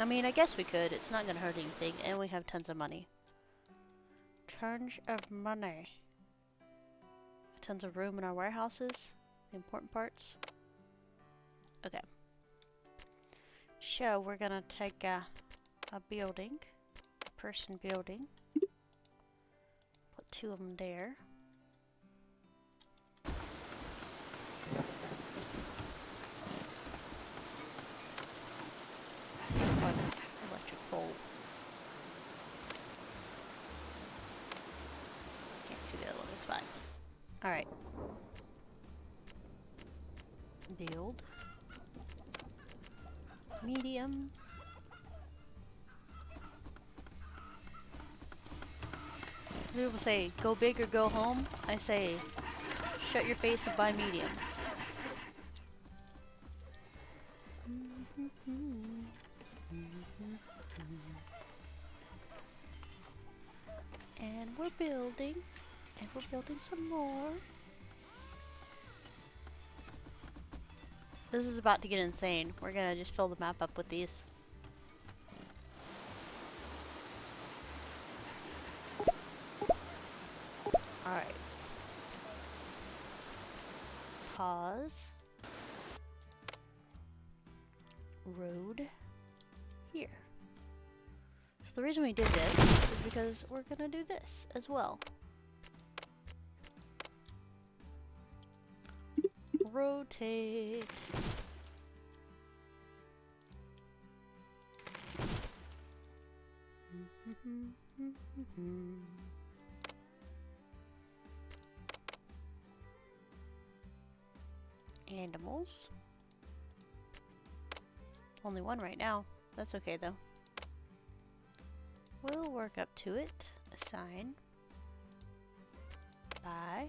I mean, I guess we could. It's not going to hurt anything, and we have tons of money. Tons of money. Tons of room in our warehouses. The important parts. Okay. So, we're going to take a building. Person building. Put 2 of them there. For this electric bulb. Can't see the other one, it's fine. Alright. Build. Medium. People say, go big or go home. I say, shut your face and buy medium. And we're building. And we're building some more. This is about to get insane. We're gonna just fill the map up with these. Alright. Pause. Road. Here. So the reason we did this is because we're gonna do this as well. Rotate. Animals. Only one right now. That's okay though. We'll work up to it. Assign. Buy.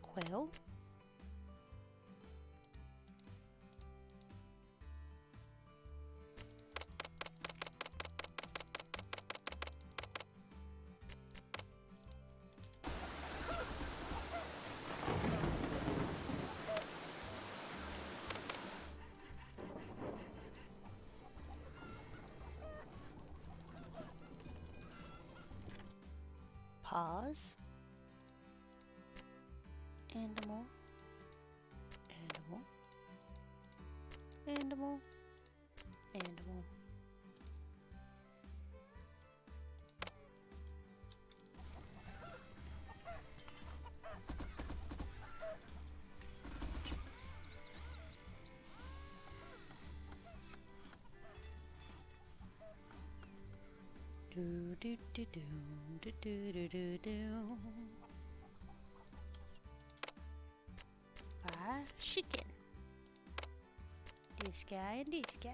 Quail. Pause. Animal. Animal. Animal. Animal. Do do do do do do do do do. Buy chicken. This guy and this guy.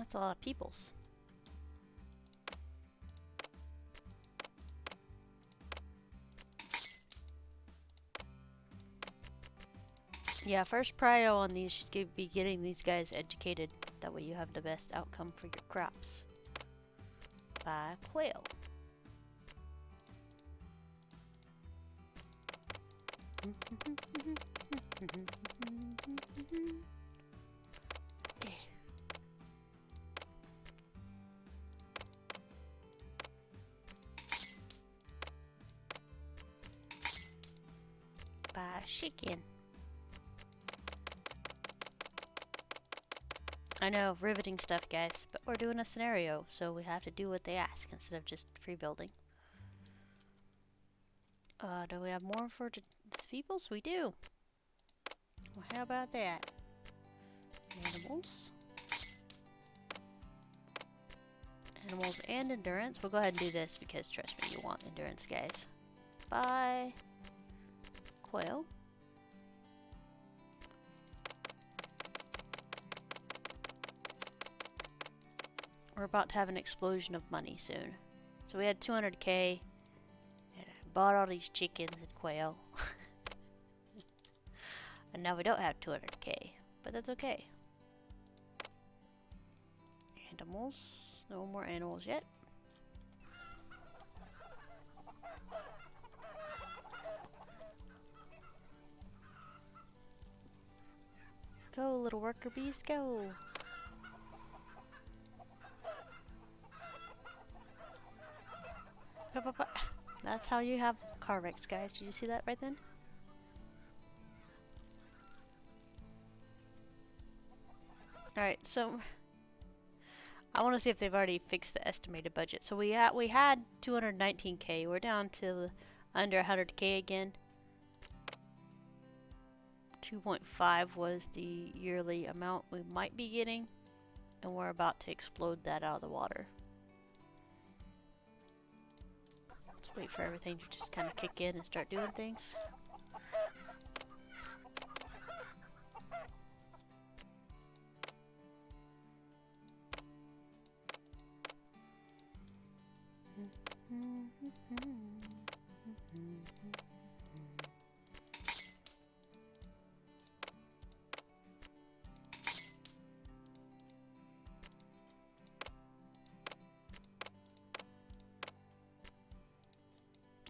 That's a lot of peoples. Yeah, first prio on these should be getting these guys educated. That way you have the best outcome for your crops. By quail. By chicken. I know, riveting stuff, guys, but we're doing a scenario, so we have to do what they ask instead of just free building. Do we have more for the peoples? We do. Well, how about that? Animals. Animals and endurance. We'll go ahead and do this because, trust me, you want endurance, guys. Bye. Quail. We're about to have an explosion of money soon. So we had 200k, and I bought all these chickens and quail. And now we don't have 200k, but that's okay. Animals. No more animals yet. Go, little worker bees, go! That's how you have car wrecks, guys. Did you see that right then? Alright, so I want to see if they've already fixed the estimated budget. So we had 219k. We're down to under 100k again. 2.5 was the yearly amount we might be getting, and we're about to explode that out of the water. Let's wait for everything to just kind of kick in and start doing things.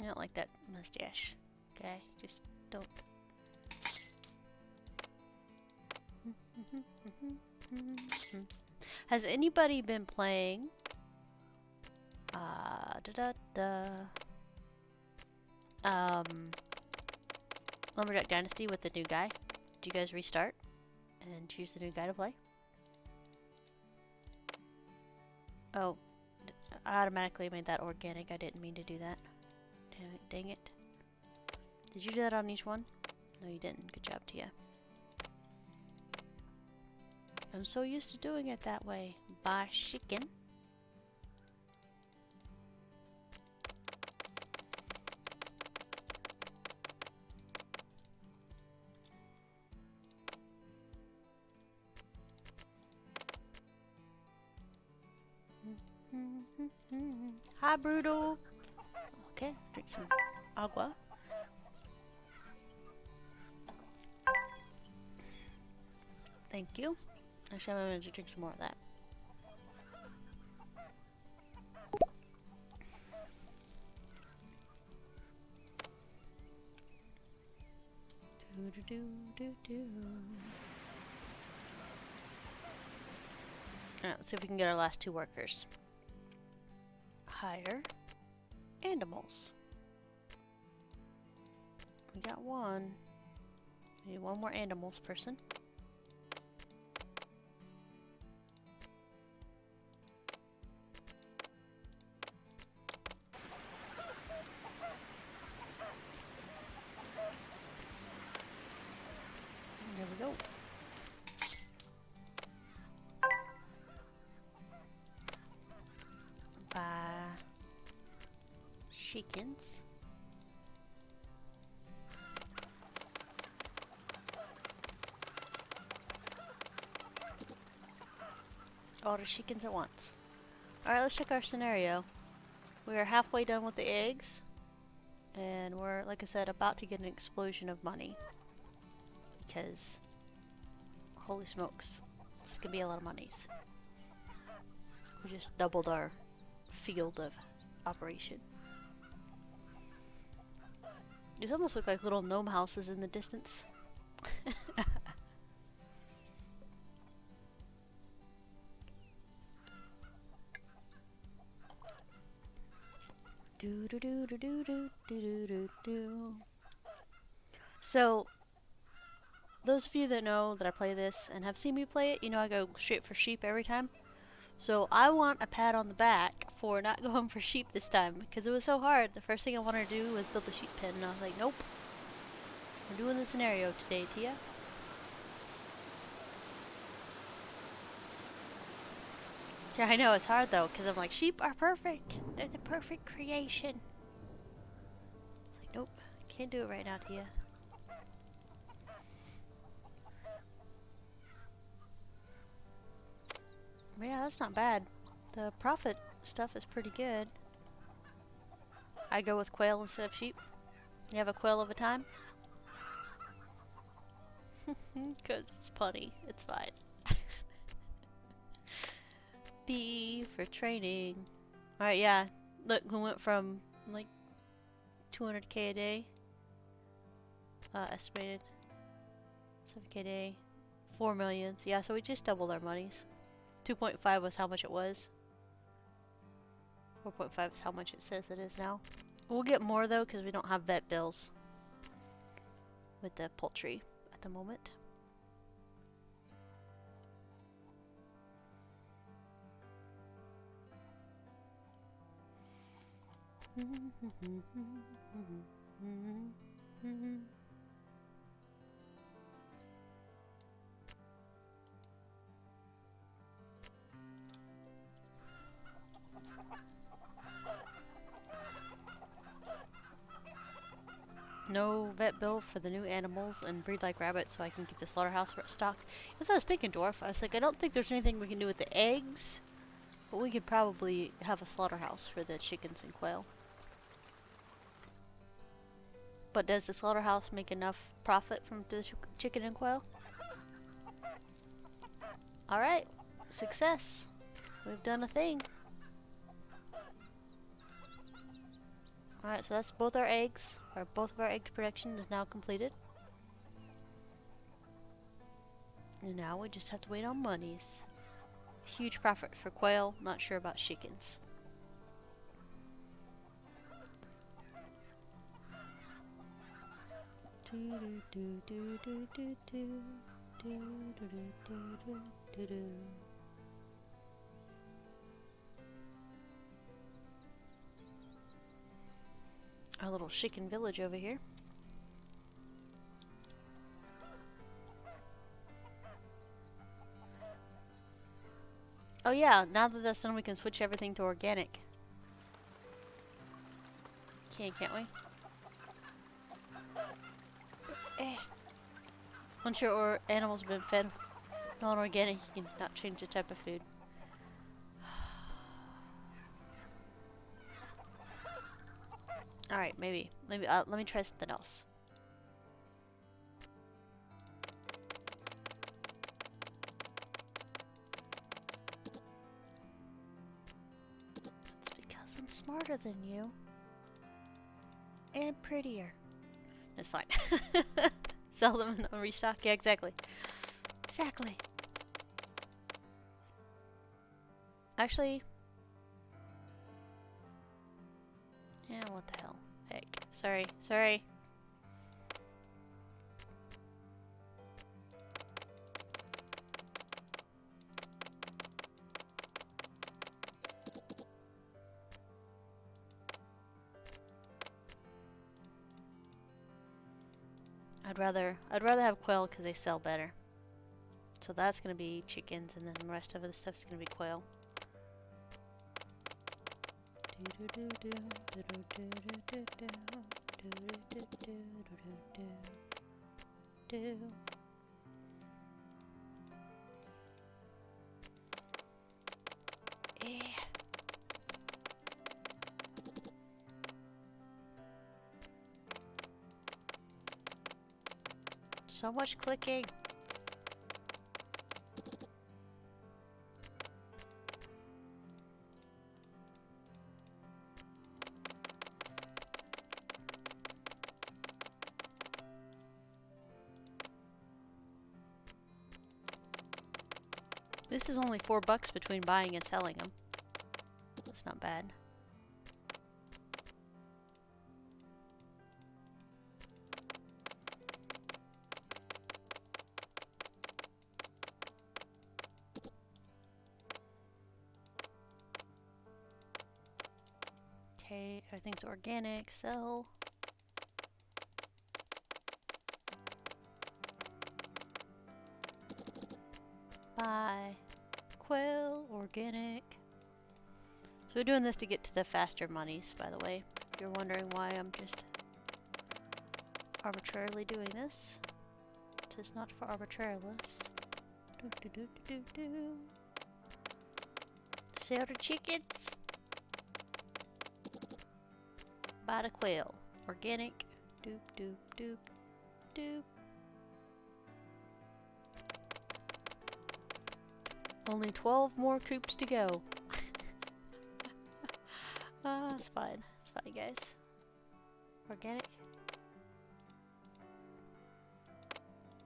I don't like that mustache. Okay, just don't. Has anybody been playing Lumberjack Dynasty with the new guy? Do you guys restart and choose the new guy to play? Oh, I automatically made that organic. I didn't mean to do that. Dang it. Did you do that on each one? No, you didn't. Good job, Tia. I'm so used to doing it that way. Bye, chicken. Hi, Brutal. Okay, drink some agua. Thank you. Actually, I'm going to drink some more of that. Alright, let's see if we can get our last two workers. Hire animals. We got one. We need one more animals person. There we go. Chickens. Order the chickens at once. Alright, let's check our scenario. We are halfway done with the eggs. And we're, like I said, about to get an explosion of money. Because, holy smokes, this could be a lot of monies. We just doubled our field of operation. These almost look like little gnome houses in the distance. Do do do do do do do do do. So, those of you that know that I play this and have seen me play it, you know I go straight for sheep every time. So I want a pat on the back for not going for sheep this time because it was so hard. The first thing I wanted to do was build a sheep pen, and I was like, nope. We're doing the scenario today, Tia. Yeah, I know, it's hard though, because I'm like, sheep are perfect. They're the perfect creation. It's like, nope, can't do it right now, Tia. Yeah, that's not bad. The profit stuff is pretty good. I go with quail instead of sheep. You have a quail of a time? Because it's punny. It's fine. B for training. Alright, yeah. Look, we went from like 200k a day. Estimated. 7k a day. 4 million. Yeah, so we just doubled our monies. 2.5 was how much it was. 4.5 is how much it says it is now. We'll get more though because we don't have vet bills with the poultry at the moment. No vet bill for the new animals and breed like rabbits so I can keep the slaughterhouse stocked. That's what I was thinking, Dwarf. I was like, I don't think there's anything we can do with the eggs, but we could probably have a slaughterhouse for the chickens and quail. But does the slaughterhouse make enough profit from the chicken and quail? Alright, success. We've done a thing. Alright, so that's both our eggs, or both of our egg production is now completed. And now we just have to wait on monies. Huge profit for quail, not sure about chickens. Our little chicken village over here. Oh yeah, now that that's done we can switch everything to organic. Can't we? Once your animals have been fed non-organic, you can not change the type of food. Alright, maybe. Let me try something else. That's because I'm smarter than you. And prettier. That's fine. Sell them and restock. Yeah, exactly. Exactly. Actually... yeah, what the hell. Heck. Sorry. I'd rather have quail because they sell better. So that's gonna be chickens, and then the rest of the stuff's gonna be quail. So much clicking. This is only $4 between buying and selling them. That's not bad. Okay, everything's organic, sell. Buy. Quail, organic. So we're doing this to get to the faster monies, by the way. If you're wondering why I'm just arbitrarily doing this. Tis not for arbitrarilists. Do do do do do do. Sell the chickens. Buy the quail. Organic. Doop doop doop doop. Only 12 more coops to go. It's fine. It's fine, guys. Organic.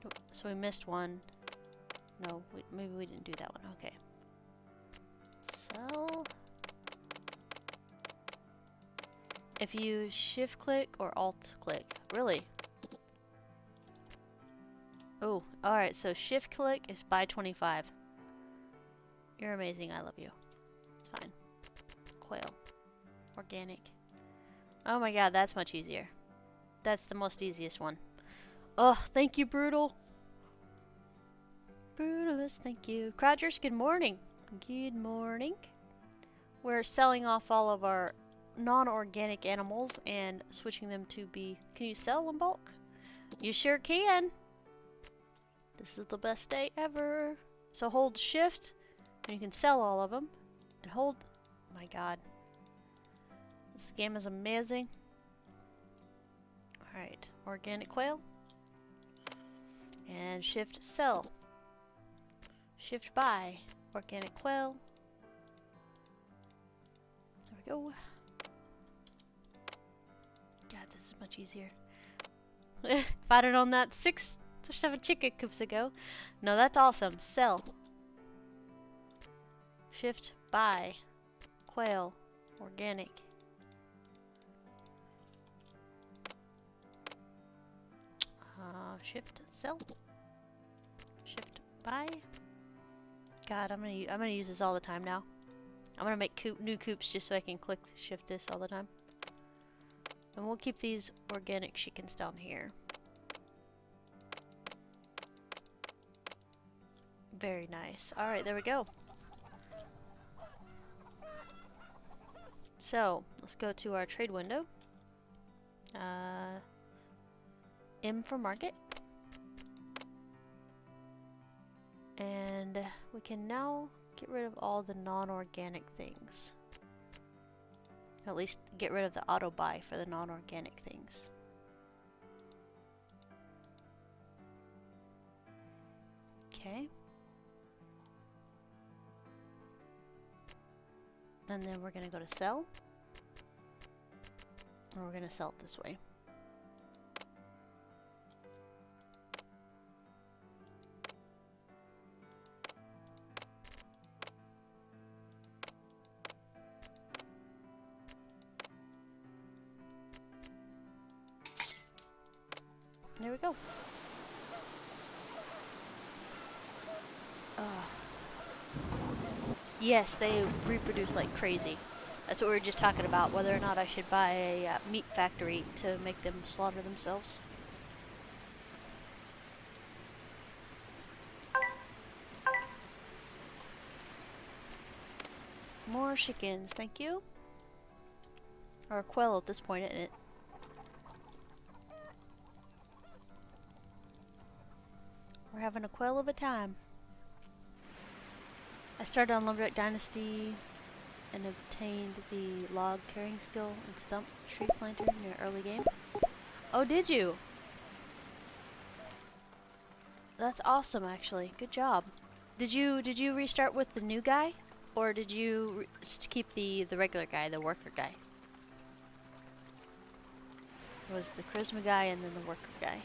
Oh, so we missed one. No, maybe we didn't do that one. Okay. Sell. If you shift click or alt click. Really? Oh, alright. So shift click is buy 25. You're amazing. I love you. It's fine. Quail. Organic. Oh my god, that's much easier. That's the most easiest one. Oh, thank you, Brutal. Brutalist, thank you. Crowdgers, good morning. Good morning. We're selling off all of our non-organic animals and switching them to be... Can you sell in bulk? You sure can. This is the best day ever. So hold shift. And you can sell all of them. And hold... Oh my god. This game is amazing. Alright. Organic quail. And shift sell. Shift buy. Organic quail. There we go. God, this is much easier. If I'd have known that 6 or 7 chicken coops ago. No, that's awesome. Sell. Shift buy. Quail. Organic. Shift sell. Shift buy. God, I'm gonna use this all the time now. I'm gonna make new coops just so I can click shift this all the time. And we'll keep these organic chickens down here. Very nice. Alright, there we go. So, let's go to our trade window. M for market. And we can now get rid of all the non-organic things. Or at least get rid of the auto buy for the non-organic things. Okay. And then we're going to go to sell. And we're going to sell it this way. There we go. Yes, they reproduce like crazy. That's what we were just talking about, whether or not I should buy a meat factory to make them slaughter themselves. More chickens, thank you. Or a quail at this point, isn't it? We're having a quail of a time. I started on Lumberjack Dynasty and obtained the log carrying skill and stump tree planter near early game. Oh, did you? That's awesome, actually. Good job. Did you restart with the new guy, or did you keep the regular guy, the worker guy? It was the charisma guy and then the worker guy.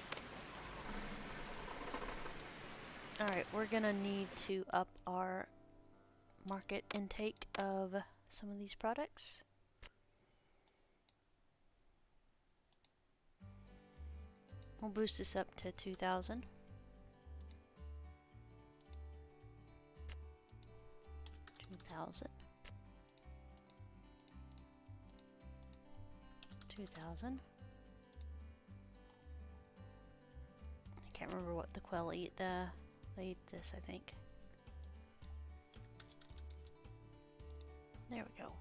All right, we're gonna need to up our market intake of some of these products. We'll boost this up to 2,000. 2,000. 2,000. I can't remember what the quail eat. They eat this, I think. There we go.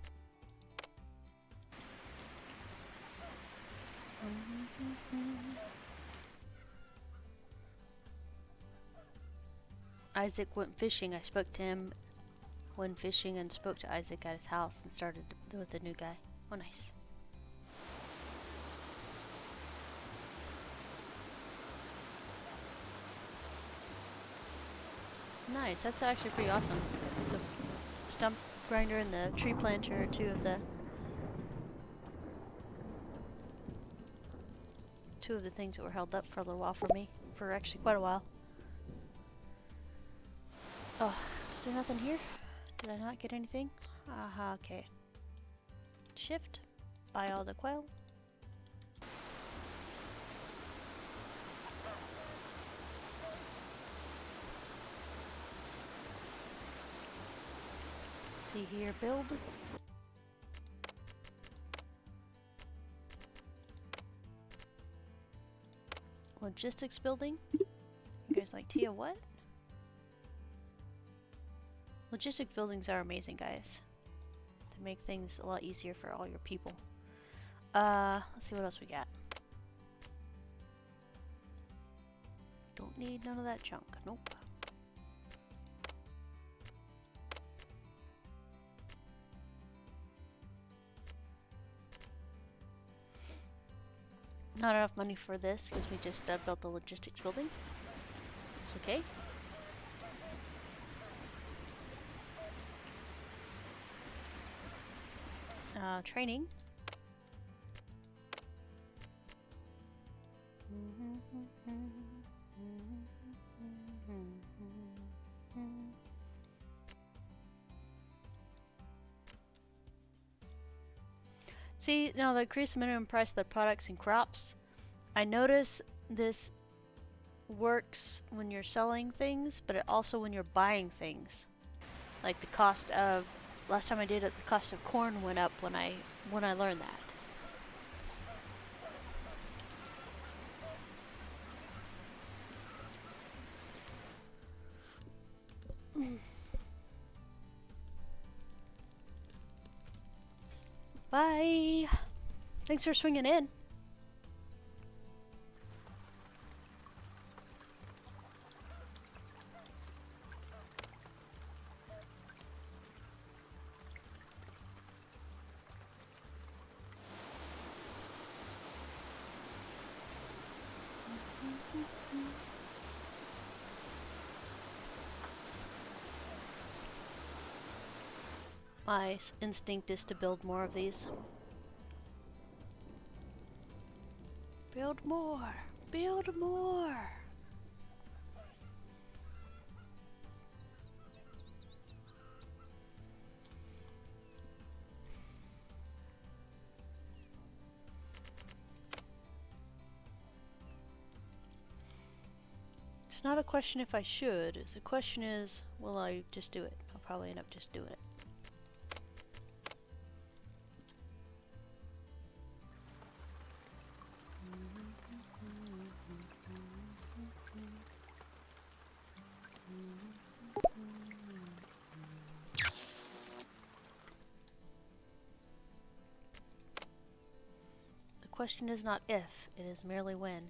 Isaac went fishing. I spoke to him when fishing and spoke to Isaac at his house and started with the new guy. Oh, nice. Nice, that's actually pretty awesome. So, stump grinder and the tree planter are two of the things that were held up for a little while for me, for actually quite a while. Oh, is there nothing here? Did I not get anything? Aha, okay. Shift, buy all the quail. See here, build. Logistics building. You guys like Tia what? Logistic buildings are amazing, guys. They make things a lot easier for all your people. Let's see what else we got. Don't need none of that junk. Nope. Not enough money for this because we just built the logistics building. It's okay. Training. See, now the increase the minimum price of the products and crops. I notice this works when you're selling things, but it also when you're buying things. Like the cost of, last time I did it, the cost of corn went up when I learned that. Bye. Thanks for swinging in. My instinct is to build more of these. Build more! Build more! It's not a question if I should, the question is, will I just do it? I'll probably end up just doing it. The question is not if, it is merely when.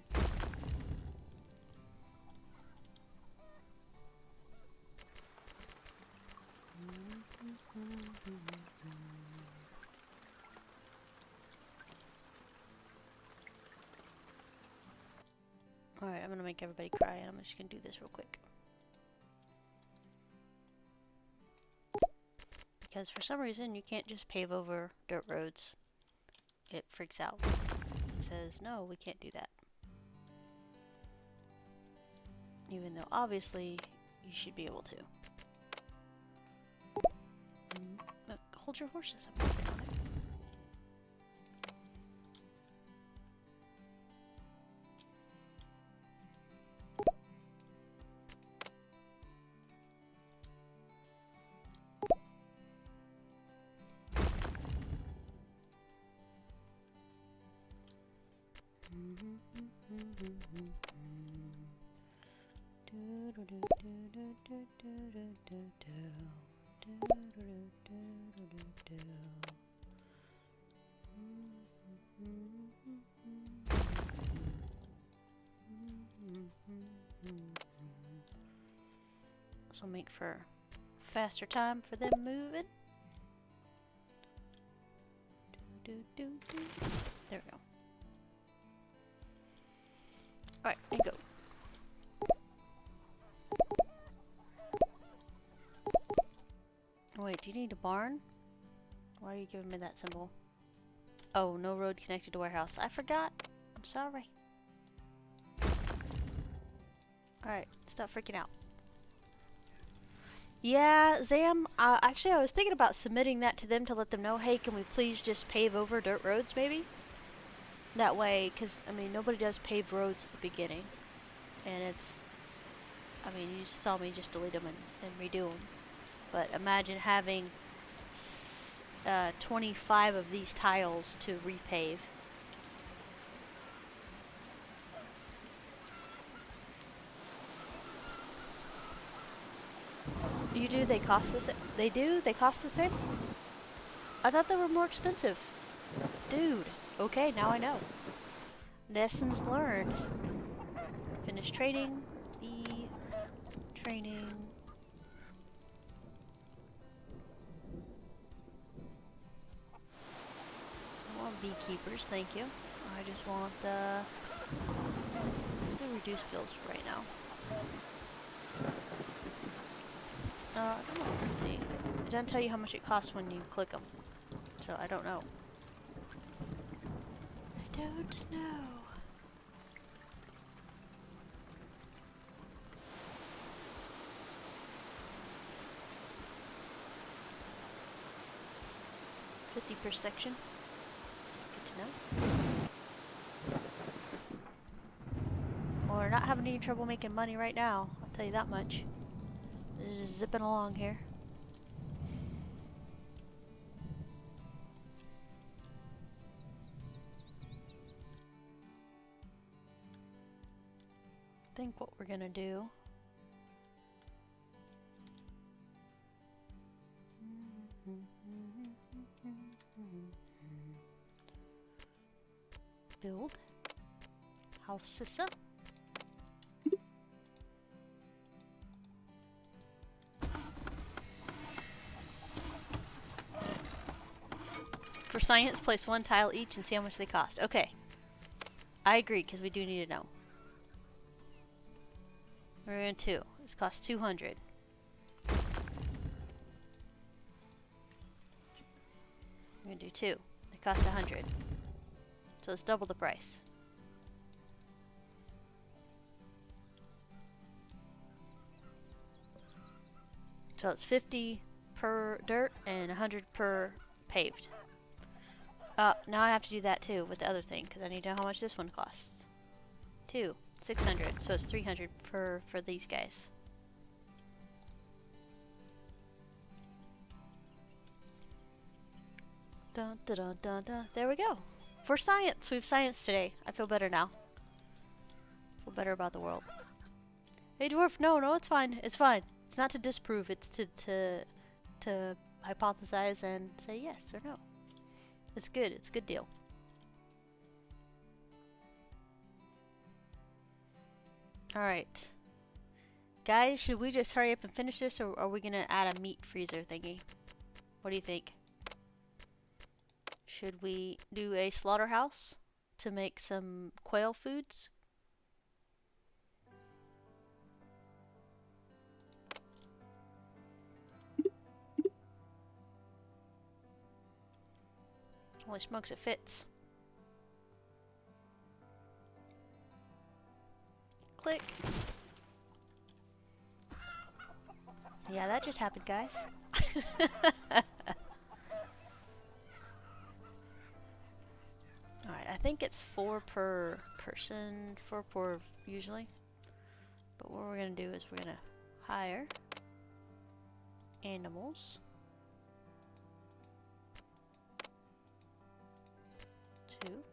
Alright, I'm gonna make make everybody cry, and I'm just gonna do this real quick. Because for some reason, you can't just pave over dirt roads. It freaks out. It says, no, we can't do that. Even though, obviously, you should be able to. Look, hold your horses. I'm working on it. This will make for faster time for them moving. There we go. Alright, and go. Wait, do you need a barn? Why are you giving me that symbol? Oh, no road connected to warehouse. I forgot. I'm sorry. Alright, stop freaking out. Yeah, Zam, actually I was thinking about submitting that to them to let them know, hey, can we please just pave over dirt roads, maybe? That way, because, I mean, nobody does paved roads at the beginning. And it's, I mean, you just saw me just delete them and redo them. But imagine having 25 of these tiles to repave. You do? They cost the same? They do? They cost the same? I thought they were more expensive. Dude. Okay, now I know. Lessons learned. Finish trading. Bee. Training. I want beekeepers, thank you. I just want the reduced bills for right now. I don't know. Let's see. It doesn't tell you how much it costs when you click them. So I don't know. I don't know. $50 per section. Good to know. We're not having any trouble making money right now. I'll tell you that much. Just zipping along here. I think what we're gonna do build houses up. For science, place one tile each and see how much they cost. Okay. I agree, because we do need to know. We're in 2. This costs 200. We're going to do 2. It costs 100. So it's double the price. So it's 50 per dirt and 100 per paved. Now I have to do that too with the other thing because I need to know how much this one costs. 600. So it's 300 for these guys. Dun, dun, dun, dun, dun. There we go. For science, we have science today. I feel better now. Feel better about the world. Hey dwarf, no, it's fine. It's fine. It's not to disprove. It's to hypothesize and say yes or no. It's good. It's a good deal. Alright. Guys, should we just hurry up and finish this, or are we going to add a meat freezer thingy? What do you think? Should we do a slaughterhouse to make some quail foods? Holy smokes, it fits. Click. Yeah, that just happened, guys. Alright, I think it's 4 per person, 4 per usually. But what we're going to do is we're going to hire animals. 2.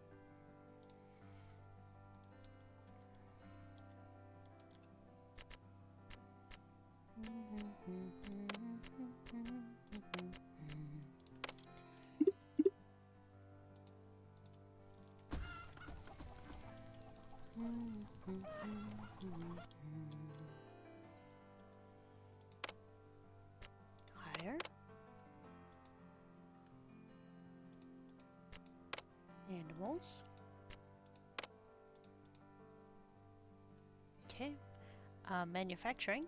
Hire animals. Okay. Manufacturing.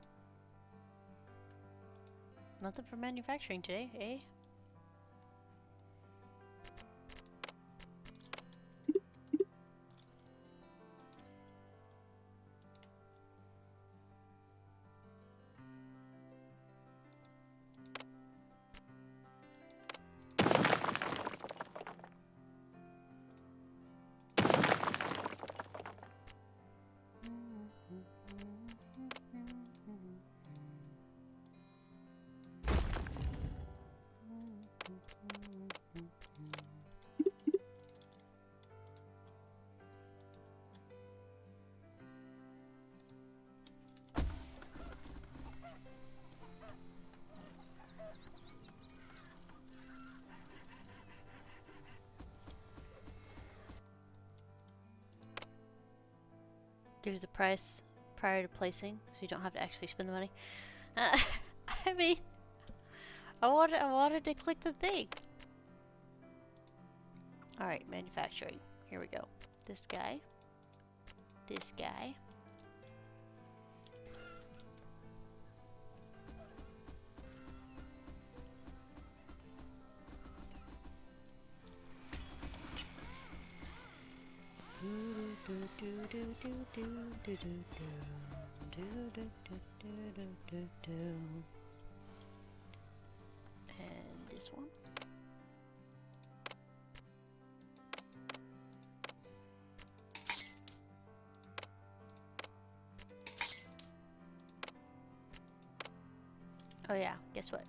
Nothing for manufacturing today, eh? Gives the price prior to placing, so you don't have to actually spend the money. I mean, I wanted to click the thing. All right, manufacturing. Here we go. This guy. This guy. And this one. Oh yeah, guess what?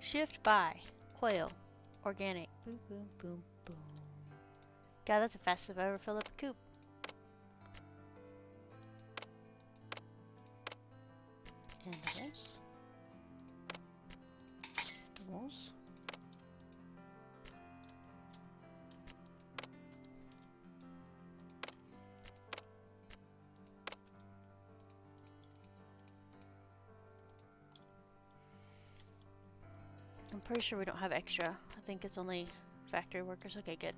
Shift by quail, organic. Boom, boom, boom, boom. God, that's the fastest I've ever filled up a coop. Animals. Animals. I'm pretty sure we don't have extra. I think it's only factory workers. Okay, good.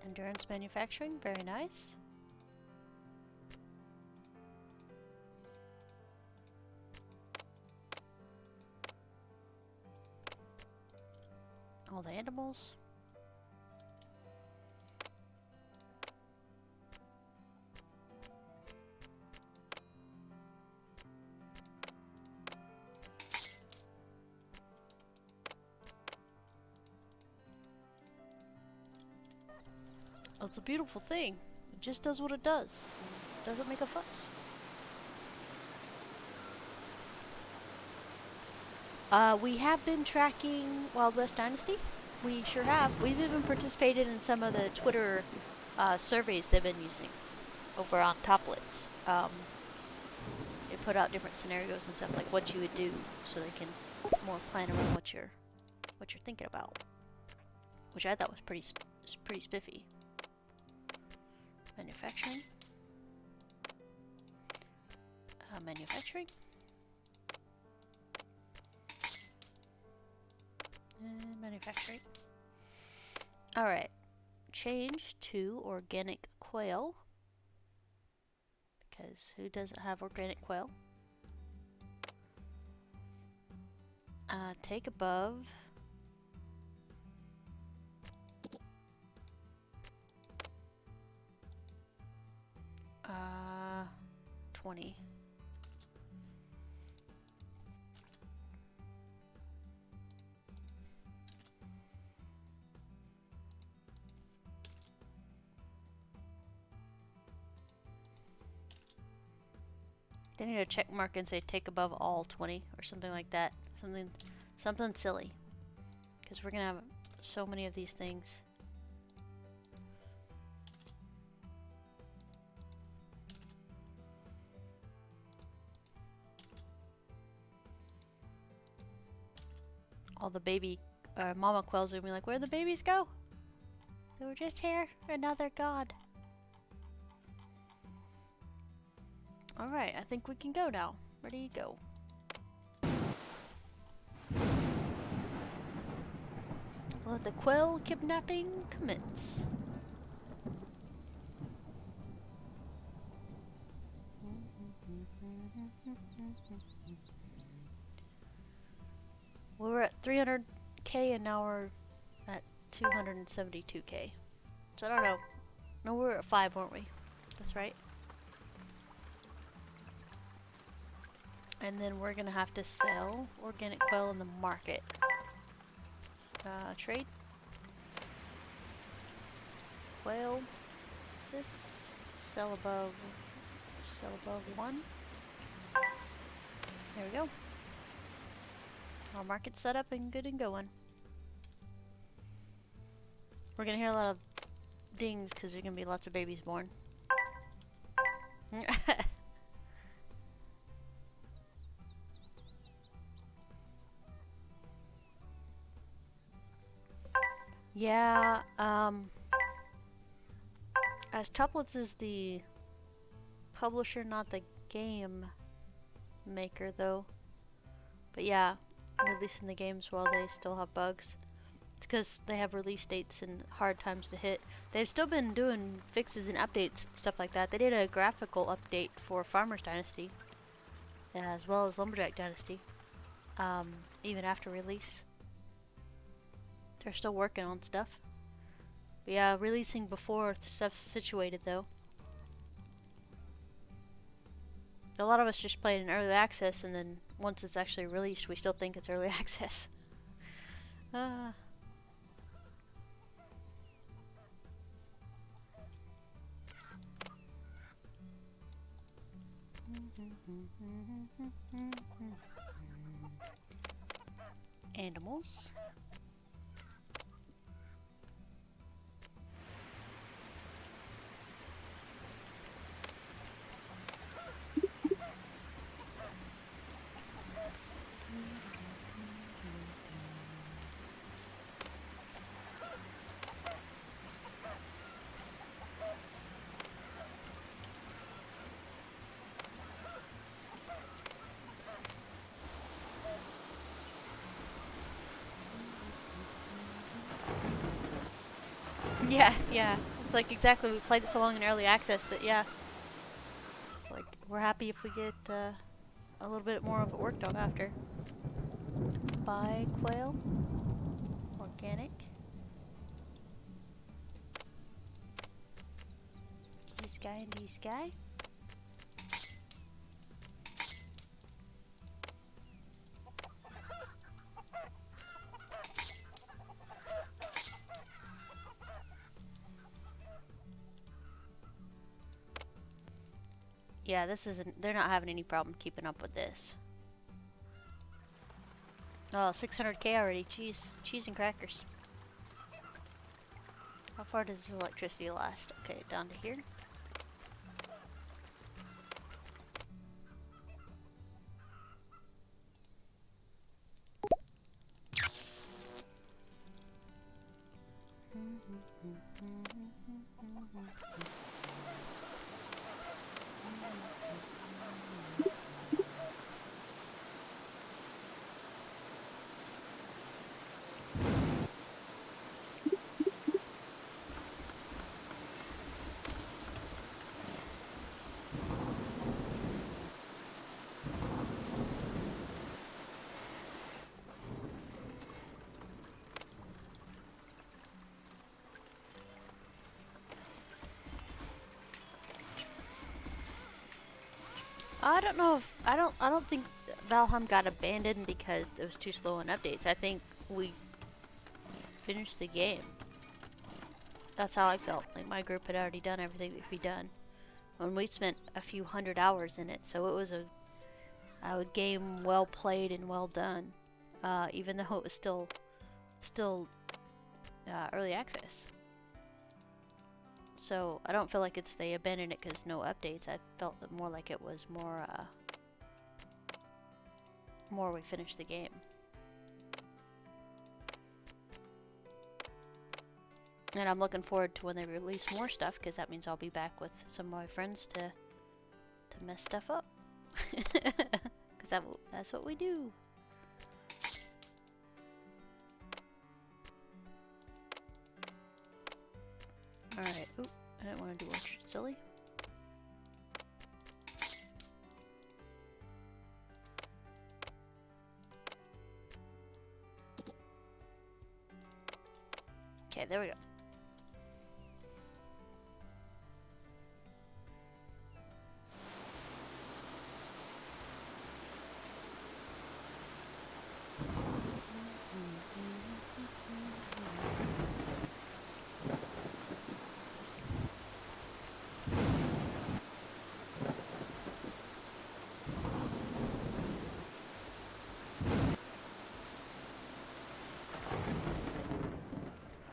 Endurance manufacturing, very nice. All the animals. Oh, it's a beautiful thing. It just does what it does. It doesn't make a fuss. We have been tracking Wild West Dynasty. We sure have. We've even participated in some of the Twitter surveys they've been using over on Toplets. They put out different scenarios and stuff like what you would do, so they can more plan around what you're thinking about, which I thought was pretty spiffy. Manufacturing. Manufacturing. And manufacturing. Alright. Change to organic quail. Because who doesn't have organic quail? Take above. 20. They need a check mark and say take above all 20 or something like that. Something silly. Because we're gonna have so many of these things. All the baby mama quails are gonna be like, where'd the babies go? They were just here and now they're gone. Alright, I think we can go now. Ready, go. Let the quail kidnapping commence. We were at 300k and now we're at 272k. So I don't know. No, we were at 5, weren't we? That's right. And then we're gonna have to sell organic quail in the market. Trade. Quail. This. Sell above 1. There we go. Our market's set up and good and going. We're gonna hear a lot of dings because there's gonna be lots of babies born. Yeah, as Tuplets is the publisher, not the game maker though. But yeah, releasing the games while they still have bugs. It's because they have release dates and hard times to hit. They've still been doing fixes and updates and stuff like that. They did a graphical update for Farmers Dynasty, as well as Lumberjack Dynasty, even after release. They're still working on stuff. But yeah, releasing before stuff's situated though. A lot of us just play it in early access, and then once it's actually released, we still think it's early access. Animals. Yeah. It's like exactly, we played it so long in early access that yeah. It's like, we're happy if we get a little bit more of it worked on after. Buy quail. Organic. This guy and this guy. Yeah, this isn't, they're not having any problem keeping up with this. Oh, 600k already, cheese and crackers. How far does electricity last? Okay, down to here. I don't know if I don't think Valheim got abandoned because it was too slow on updates. I think we finished the game. That's how I felt. Like my group had already done everything that could be done. And we spent a few hundred hours in it, so it was a game well played and well done. Even though it was still early access. So I don't feel like it's they abandoned it because no updates. I felt more like it was more we finished the game. And I'm looking forward to when they release more stuff, because that means I'll be back with some of my friends to mess stuff up. Because that's what we do. Alright, oop, I didn't want to do Orchard, silly. Okay, there we go.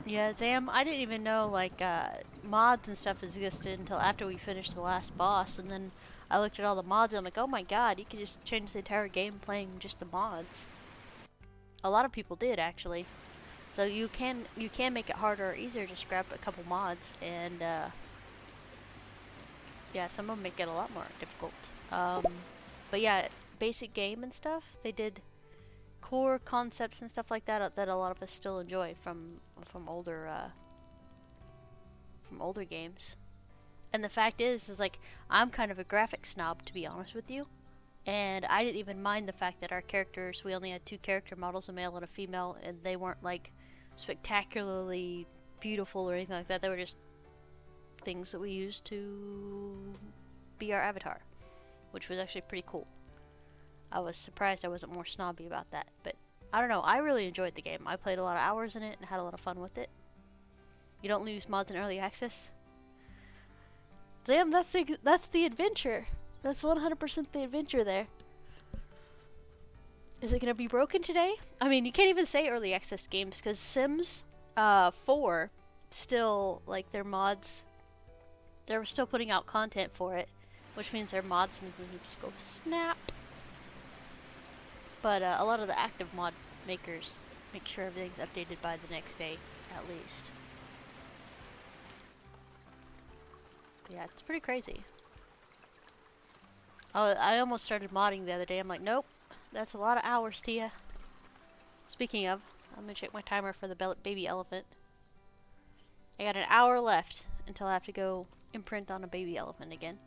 Yeah, damn, I didn't even know, like, mods and stuff existed until after we finished the last boss, and then I looked at all the mods and I'm like, oh my god, you could just change the entire game playing just the mods. A lot of people did, actually. So you can make it harder or easier, just grab a couple mods, and, yeah, some of them make it a lot more difficult. But yeah, basic game and stuff, they did core concepts and stuff like that that a lot of us still enjoy from older games. And the fact is like I'm kind of a graphic snob, to be honest with you, and I didn't even mind the fact that our characters, we only had 2 character models, a male and a female, and they weren't like spectacularly beautiful or anything like that. They were just things that we used to be our avatar, which was actually pretty cool. I was surprised I wasn't more snobby about that, but I don't know, I really enjoyed the game. I played a lot of hours in it and had a lot of fun with it. You don't lose mods in early access. Damn, that's the adventure. That's 100% the adventure there. Is it gonna be broken today? I mean, you can't even say early access games, because Sims 4 still, like, their mods, they're still putting out content for it, which means their mods need to go snap. But a lot of the active mod makers make sure everything's updated by the next day, at least. But yeah, it's pretty crazy. Oh, I almost started modding the other day. I'm like, nope, that's a lot of hours, Tia. Speaking of, I'm gonna check my timer for the baby elephant. I got an hour left until I have to go imprint on a baby elephant again.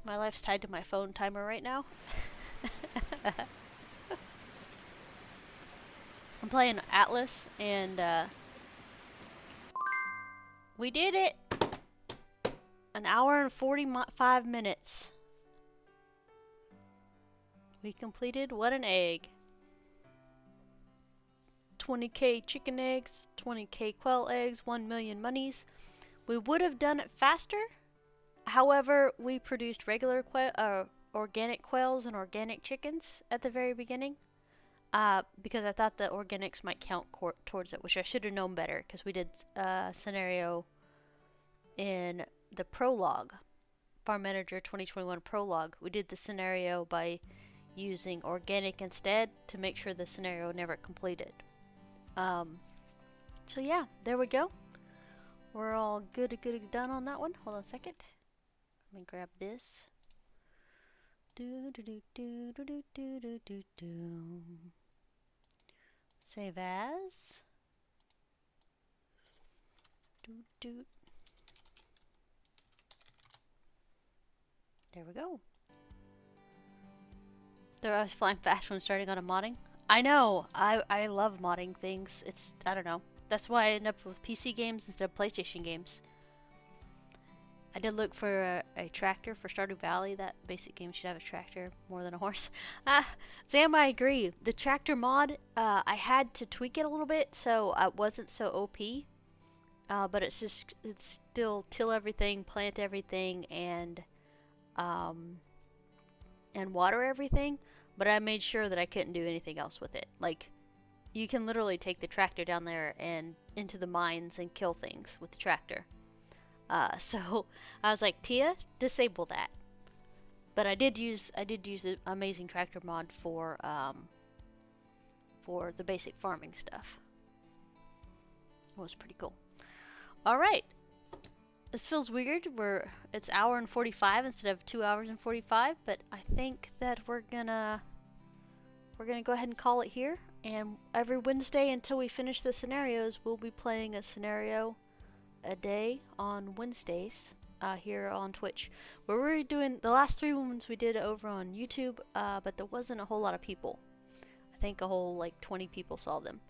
My life's tied to my phone timer right now. I'm playing Atlas, and we did it! An hour and 45 minutes. We completed What an Egg. 20k chicken eggs, 20k quail eggs, 1 million monies. We would have done it faster. However, we produced regular organic quails and organic chickens at the very beginning, because I thought the organics might count towards it, which I should have known better, because we did a scenario in the prologue, Farm Manager 2021 prologue. We did the scenario by using organic instead to make sure the scenario never completed. So yeah, there we go. We're all good done on that one. Hold on a second. Let me grab this. Save as. There we go. They're always flying fast when starting on a modding. I know. I love modding things. It's, I don't know. That's why I end up with PC games instead of PlayStation games. I did look for a tractor for Stardew Valley. That basic game should have a tractor more than a horse. Zam, I agree. The tractor mod, I had to tweak it a little bit so it wasn't so OP. But it's still till everything, plant everything, and water everything. But I made sure that I couldn't do anything else with it. Like, you can literally take the tractor down there and into the mines and kill things with the tractor. So I was like, Tia, disable that. But I did use the amazing tractor mod for the basic farming stuff. It was pretty cool. All right. This feels weird. It's hour and 45 instead of 2 hours and 45, but I think that we're gonna go ahead and call it here. And every Wednesday until we finish the scenarios, we'll be playing a scenario a day on Wednesdays here on Twitch. Where we're doing the last 3 ones we did over on YouTube, but there wasn't a whole lot of people. I think a whole like 20 people saw them.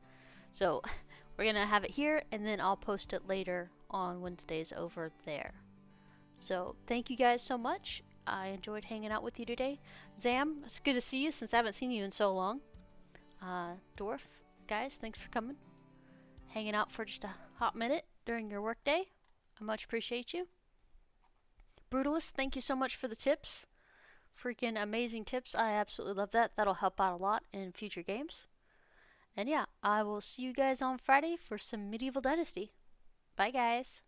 So we're gonna have it here, and then I'll post it later on Wednesdays over there. So thank you guys so much. I enjoyed hanging out with you today. Zam, it's good to see you since I haven't seen you in so long. Dwarf, guys, thanks for coming. Hanging out for just a hot minute during your workday. I much appreciate you. Brutalist, thank you so much for the tips. Freaking amazing tips. I absolutely love that. That'll help out a lot in future games. And yeah, I will see you guys on Friday for some Medieval Dynasty. Bye, guys.